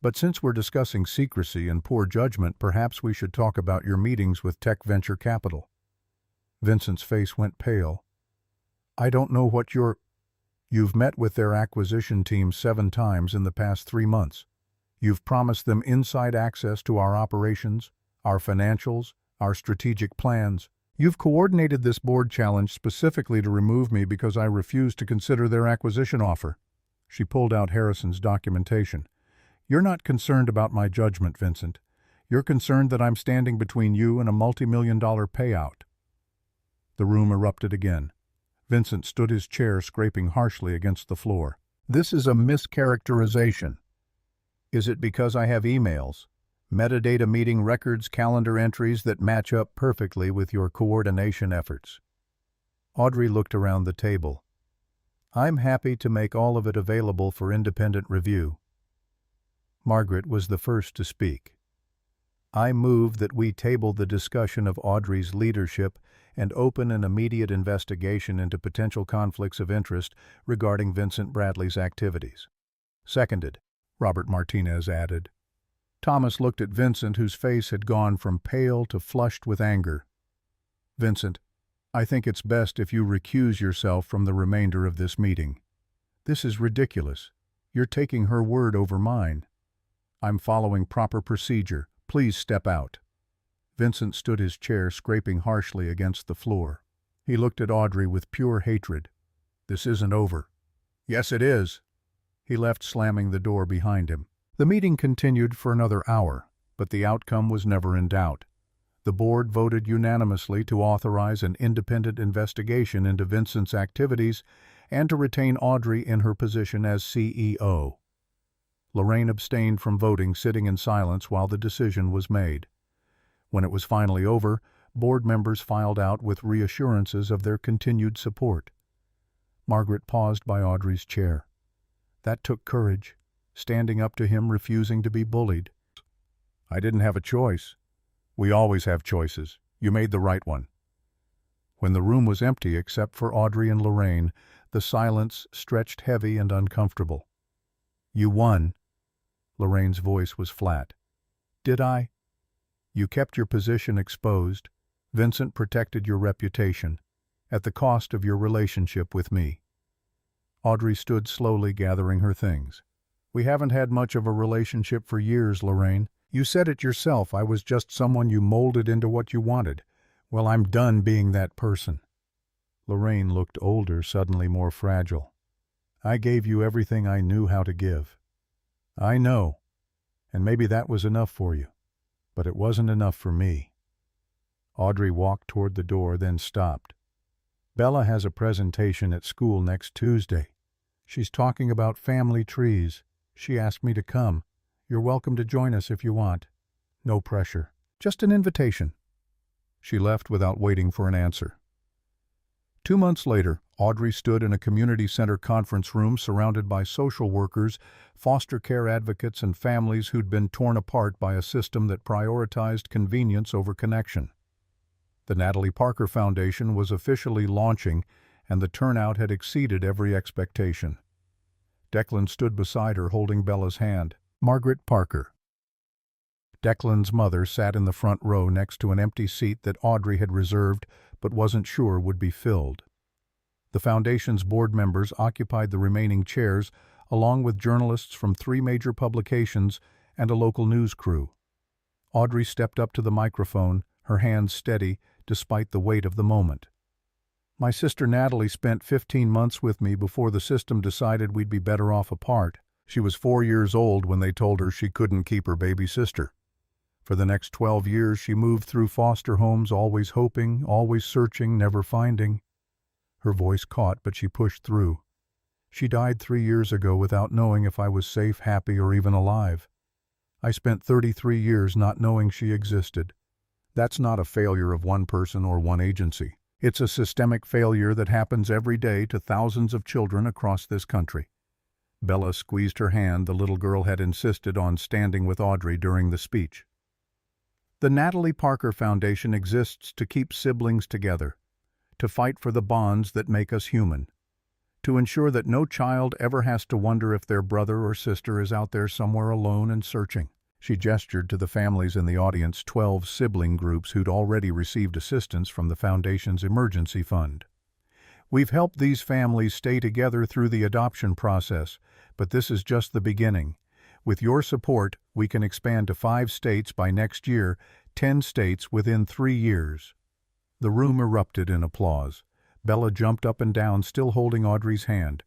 "But since we're discussing secrecy and poor judgment, perhaps we should talk about your meetings with Tech Venture Capital." Vincent's face went pale. "I don't know what You've met with their acquisition team 7 times in the past 3 months. You've promised them inside access to our operations, our financials, our strategic plans. You've coordinated this board challenge specifically to remove me because I refused to consider their acquisition offer." She pulled out Harrison's documentation. "You're not concerned about my judgment, Vincent. You're concerned that I'm standing between you and a multi-million-dollar payout." The room erupted again. Vincent stood his chair, scraping harshly against the floor. "This is a mischaracterization. Is it because I have emails, metadata meeting records, calendar entries that match up perfectly with your coordination efforts?" Audrey looked around the table. "I'm happy to make all of it available for independent review." Margaret was the first to speak. "I move that we table the discussion of Audrey's leadership and open an immediate investigation into potential conflicts of interest regarding Vincent Bradley's activities." "Seconded," Robert Martinez added. Thomas looked at Vincent, whose face had gone from pale to flushed with anger. "Vincent, I think it's best if you recuse yourself from the remainder of this meeting. This is ridiculous. You're taking her word over mine. I'm following proper procedure. Please step out." Vincent stood his chair, scraping harshly against the floor. He looked at Audrey with pure hatred. "This isn't over." "Yes, it is." He left, slamming the door behind him. The meeting continued for another hour, but the outcome was never in doubt. The board voted unanimously to authorize an independent investigation into Vincent's activities and to retain Audrey in her position as CEO. Lorraine abstained from voting, sitting in silence while the decision was made. When it was finally over, board members filed out with reassurances of their continued support. Margaret paused by Audrey's chair. That took courage, standing up to him, refusing to be bullied. "I didn't have a choice. We always have choices. You made the right one." When the room was empty except for Audrey and Lorraine, the silence stretched heavy and uncomfortable. "You won." Lorraine's voice was flat. "Did I?" "You kept your position exposed. Vincent protected your reputation, at the cost of your relationship with me." Audrey stood slowly, gathering her things. "We haven't had much of a relationship for years, Lorraine. You said it yourself. I was just someone you molded into what you wanted. Well, I'm done being that person." Lorraine looked older, suddenly more fragile. "I gave you everything I knew how to give." "I know, and maybe that was enough for you. But it wasn't enough for me." Audrey walked toward the door, then stopped. "Bella has a presentation at school next Tuesday. She's talking about family trees. She asked me to come. You're welcome to join us if you want. No pressure. Just an invitation." She left without waiting for an answer. 2 months later, Audrey stood in a community center conference room surrounded by social workers, foster care advocates, and families who'd been torn apart by a system that prioritized convenience over connection. The Natalie Parker Foundation was officially launching, and the turnout had exceeded every expectation. Declan stood beside her, holding Bella's hand. Margaret Parker. Declan's mother sat in the front row next to an empty seat that Audrey had reserved but wasn't sure would be filled. The Foundation's board members occupied the remaining chairs, along with journalists from 3 major publications and a local news crew. Audrey stepped up to the microphone, her hands steady despite the weight of the moment. My sister Natalie spent 15 months with me before the system decided we'd be better off apart. She was 4 years old when they told her she couldn't keep her baby sister. For the next 12 years she moved through foster homes, always hoping, always searching, never finding. Her voice caught, but she pushed through. She died 3 years ago without knowing if I was safe, happy, or even alive. I spent 33 years not knowing she existed. That's not a failure of one person or one agency. It's a systemic failure that happens every day to thousands of children across this country. Bella squeezed her hand. The little girl had insisted on standing with Audrey during the speech. The Natalie Parker Foundation exists to keep siblings together, to fight for the bonds that make us human, to ensure that no child ever has to wonder if their brother or sister is out there somewhere alone and searching. She gestured to the families in the audience, 12 sibling groups who'd already received assistance from the Foundation's emergency fund. We've helped these families stay together through the adoption process, but this is just the beginning. With your support, we can expand to 5 states by next year, 10 states within 3 years. The room erupted in applause. Bella jumped up and down, still holding Audrey's hand.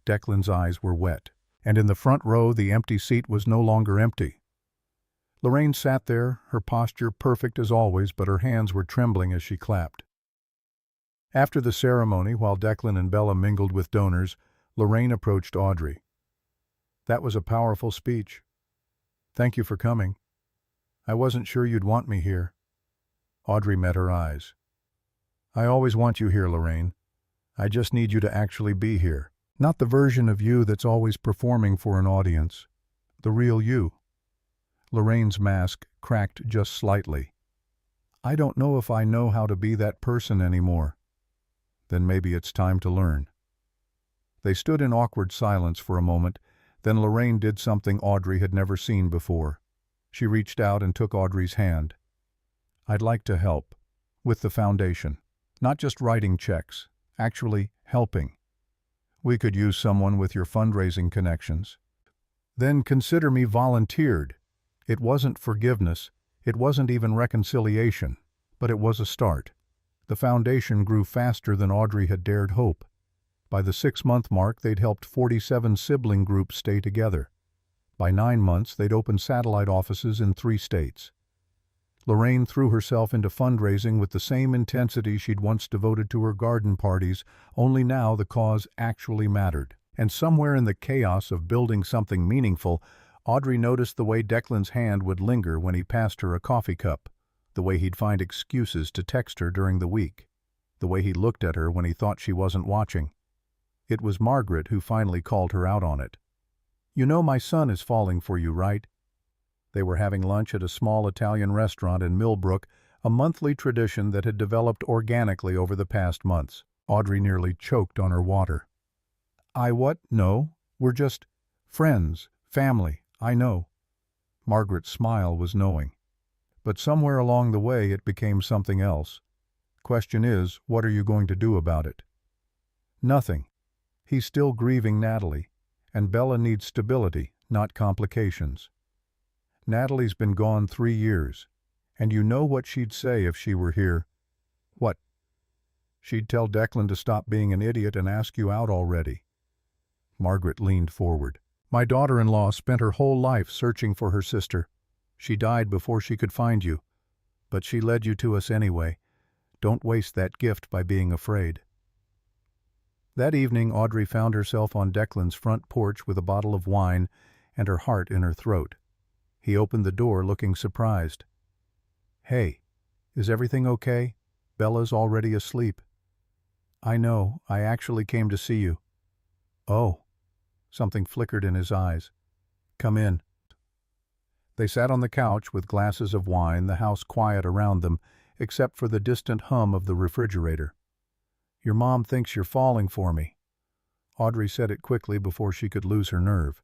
Declan's eyes were wet. And in the front row, the empty seat was no longer empty. Lorraine sat there, her posture perfect as always, but her hands were trembling as she clapped. After the ceremony, while Declan and Bella mingled with donors, Lorraine approached Audrey. "That was a powerful speech. Thank you for coming. I wasn't sure you'd want me here." Audrey met her eyes. "I always want you here, Lorraine. I just need you to actually be here. Not the version of you that's always performing for an audience. The real you." Lorraine's mask cracked just slightly. "I don't know if I know how to be that person anymore." "Then maybe it's time to learn." They stood in awkward silence for a moment, then Lorraine did something Audrey had never seen before. She reached out and took Audrey's hand. "I'd like to help. With the Foundation. Not just writing checks, actually helping. We could use someone with your fundraising connections." "Then consider me volunteered." It wasn't forgiveness, it wasn't even reconciliation, but it was a start. The Foundation grew faster than Audrey had dared hope. By the 6-month mark, they'd helped 47 sibling groups stay together. By 9 months, they'd opened satellite offices in 3 states. Lorraine threw herself into fundraising with the same intensity she'd once devoted to her garden parties, only now the cause actually mattered. And somewhere in the chaos of building something meaningful, Audrey noticed the way Declan's hand would linger when he passed her a coffee cup, the way he'd find excuses to text her during the week, the way he looked at her when he thought she wasn't watching. It was Margaret who finally called her out on it. "You know my son is falling for you, right?" They were having lunch at a small Italian restaurant in Millbrook, a monthly tradition that had developed organically over the past months. Audrey nearly choked on her water. What? No, we're just friends, family, I know." Margaret's smile was knowing. But somewhere along the way it became something else. "Question is, what are you going to do about it?" "Nothing. He's still grieving Natalie, and Bella needs stability, not complications. Natalie's been gone 3 years, and you know what she'd say if she were here." "What?" "She'd tell Declan to stop being an idiot and ask you out already." Margaret leaned forward. "My daughter-in-law spent her whole life searching for her sister. She died before she could find you, but she led you to us anyway. Don't waste that gift by being afraid." That evening, Audrey found herself on Declan's front porch with a bottle of wine and her heart in her throat. He opened the door looking surprised. "Hey, is everything okay? Bella's already asleep." "I know, I actually came to see you." "Oh." Something flickered in his eyes. "Come in." They sat on the couch with glasses of wine, the house quiet around them, except for the distant hum of the refrigerator. "Your mom thinks you're falling for me." Audrey said it quickly before she could lose her nerve.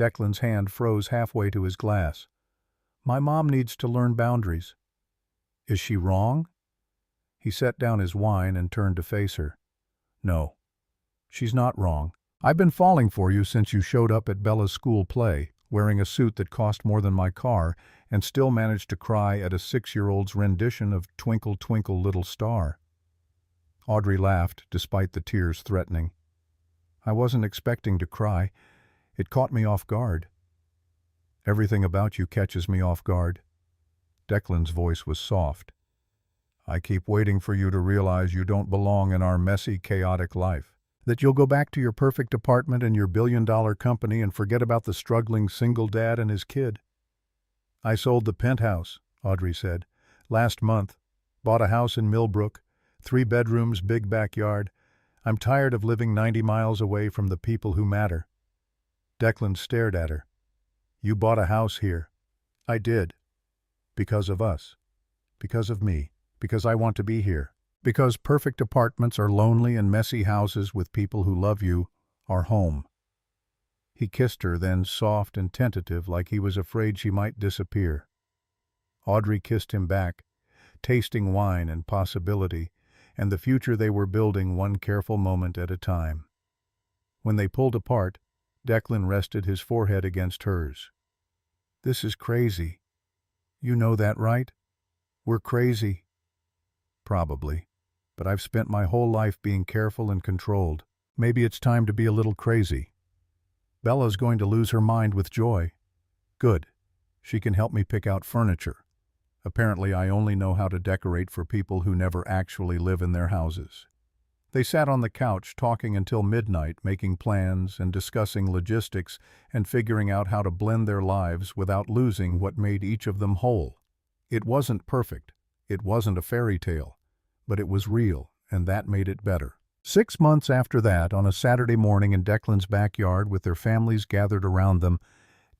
Declan's hand froze halfway to his glass. My mom needs to learn boundaries. Is she wrong? He set down his wine and turned to face her. No, she's not wrong. I've been falling for you since you showed up at Bella's school play, wearing a suit that cost more than my car, and still managed to cry at a 6-year-old's rendition of Twinkle, Twinkle, Little Star. Audrey laughed, despite the tears threatening. I wasn't expecting to cry. It caught me off guard. Everything about you catches me off guard. Declan's voice was soft. I keep waiting for you to realize you don't belong in our messy, chaotic life. That you'll go back to your perfect apartment and your billion-dollar company and forget about the struggling single dad and his kid. I sold the penthouse, Audrey said, last month. Bought a house in Millbrook, 3 bedrooms, big backyard. I'm tired of living 90 miles away from the people who matter. Declan stared at her. You bought a house here. I did. Because of us. Because of me. Because I want to be here. Because perfect apartments are lonely and messy houses with people who love you are home. He kissed her, then soft and tentative, like he was afraid she might disappear. Audrey kissed him back, tasting wine and possibility, and the future they were building one careful moment at a time. When they pulled apart, Declan rested his forehead against hers. This is crazy. You know that, right? We're crazy. Probably. But I've spent my whole life being careful and controlled. Maybe it's time to be a little crazy. Bella's going to lose her mind with joy. Good. She can help me pick out furniture. Apparently, I only know how to decorate for people who never actually live in their houses. They sat on the couch talking until midnight, making plans and discussing logistics and figuring out how to blend their lives without losing what made each of them whole. It wasn't perfect. It wasn't a fairy tale. But it was real, and that made it better. 6 months after that, on a Saturday morning in Declan's backyard with their families gathered around them,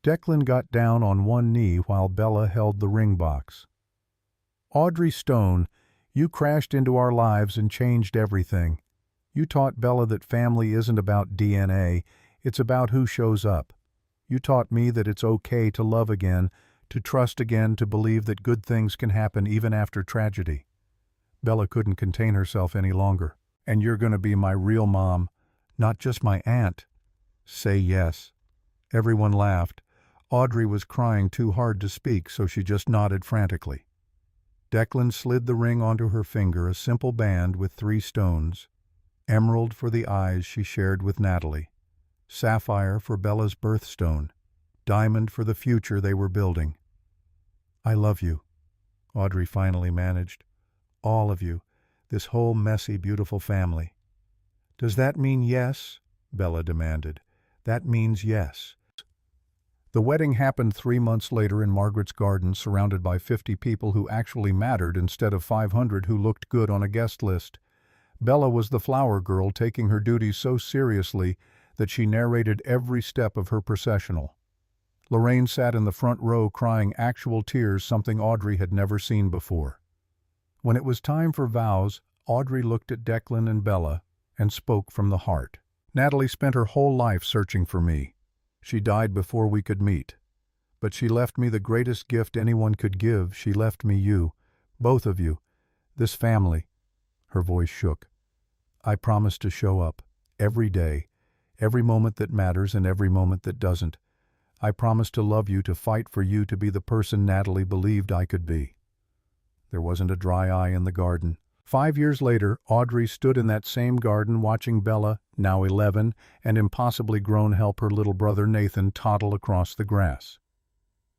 Declan got down on one knee while Bella held the ring box. Audrey Stone, you crashed into our lives and changed everything. You taught Bella that family isn't about DNA, it's about who shows up. You taught me that it's okay to love again, to trust again, to believe that good things can happen even after tragedy. Bella couldn't contain herself any longer. And you're going to be my real mom, not just my aunt. Say yes. Everyone laughed. Audrey was crying too hard to speak, so she just nodded frantically. Declan slid the ring onto her finger, a simple band with 3 stones. Emerald for the eyes she shared with Natalie. Sapphire for Bella's birthstone. Diamond for the future they were building. I love you, Audrey finally managed. All of you, this whole messy, beautiful family. Does that mean yes? Bella demanded. That means yes. The wedding happened 3 months later in Margaret's garden, surrounded by 50 people who actually mattered instead of 500 who looked good on a guest list. Bella was the flower girl, taking her duties so seriously that she narrated every step of her processional. Lorraine sat in the front row crying actual tears, something Audrey had never seen before. When it was time for vows, Audrey looked at Declan and Bella and spoke from the heart. Natalie spent her whole life searching for me. She died before we could meet. But she left me the greatest gift anyone could give. She left me you, both of you, this family. Her voice shook. I promise to show up, every day, every moment that matters and every moment that doesn't. I promise to love you, to fight for you, to be the person Natalie believed I could be. There wasn't a dry eye in the garden. 5 years later, Audrey stood in that same garden watching Bella, now 11, and impossibly grown, help her little brother Nathan toddle across the grass.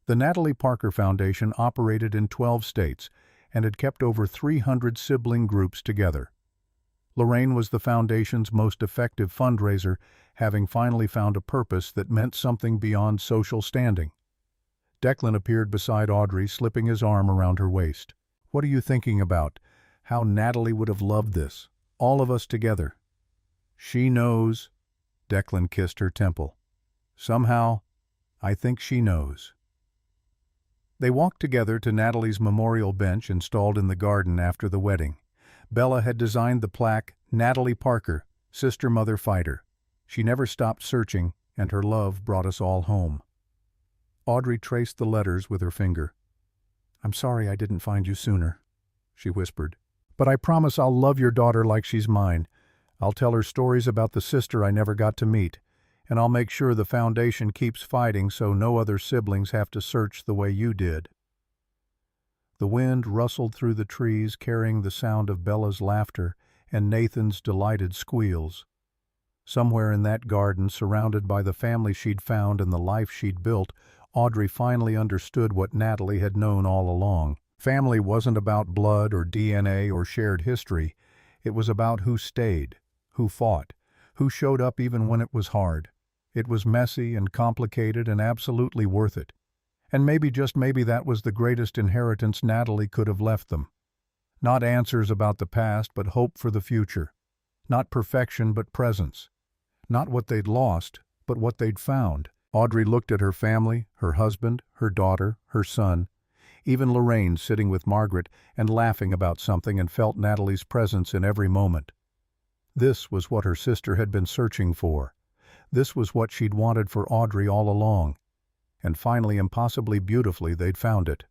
The Natalie Parker Foundation operated in 12 states and had kept over 300 sibling groups together. Lorraine was the foundation's most effective fundraiser, having finally found a purpose that meant something beyond social standing. Declan appeared beside Audrey, slipping his arm around her waist. What are you thinking about? How Natalie would have loved this. All of us together. She knows. Declan kissed her temple. Somehow, I think she knows. They walked together to Natalie's memorial bench installed in the garden after the wedding. Bella had designed the plaque, Natalie Parker, Sister Mother Fighter. She never stopped searching, and her love brought us all home." Audrey traced the letters with her finger. "I'm sorry I didn't find you sooner," she whispered. "But I promise I'll love your daughter like she's mine. I'll tell her stories about the sister I never got to meet, and I'll make sure the Foundation keeps fighting so no other siblings have to search the way you did." The wind rustled through the trees, carrying the sound of Bella's laughter and Nathan's delighted squeals. Somewhere in that garden, surrounded by the family she'd found and the life she'd built, Audrey finally understood what Natalie had known all along. Family wasn't about blood or DNA or shared history. It was about who stayed, who fought, who showed up even when it was hard. It was messy and complicated and absolutely worth it. And maybe, just maybe, that was the greatest inheritance Natalie could have left them. Not answers about the past, but hope for the future. Not perfection, but presence. Not what they'd lost, but what they'd found. Audrey looked at her family, her husband, her daughter, her son, even Lorraine sitting with Margaret and laughing about something, and felt Natalie's presence in every moment. This was what her sister had been searching for. This was what she'd wanted for Audrey all along. And finally, impossibly beautifully, they'd found it.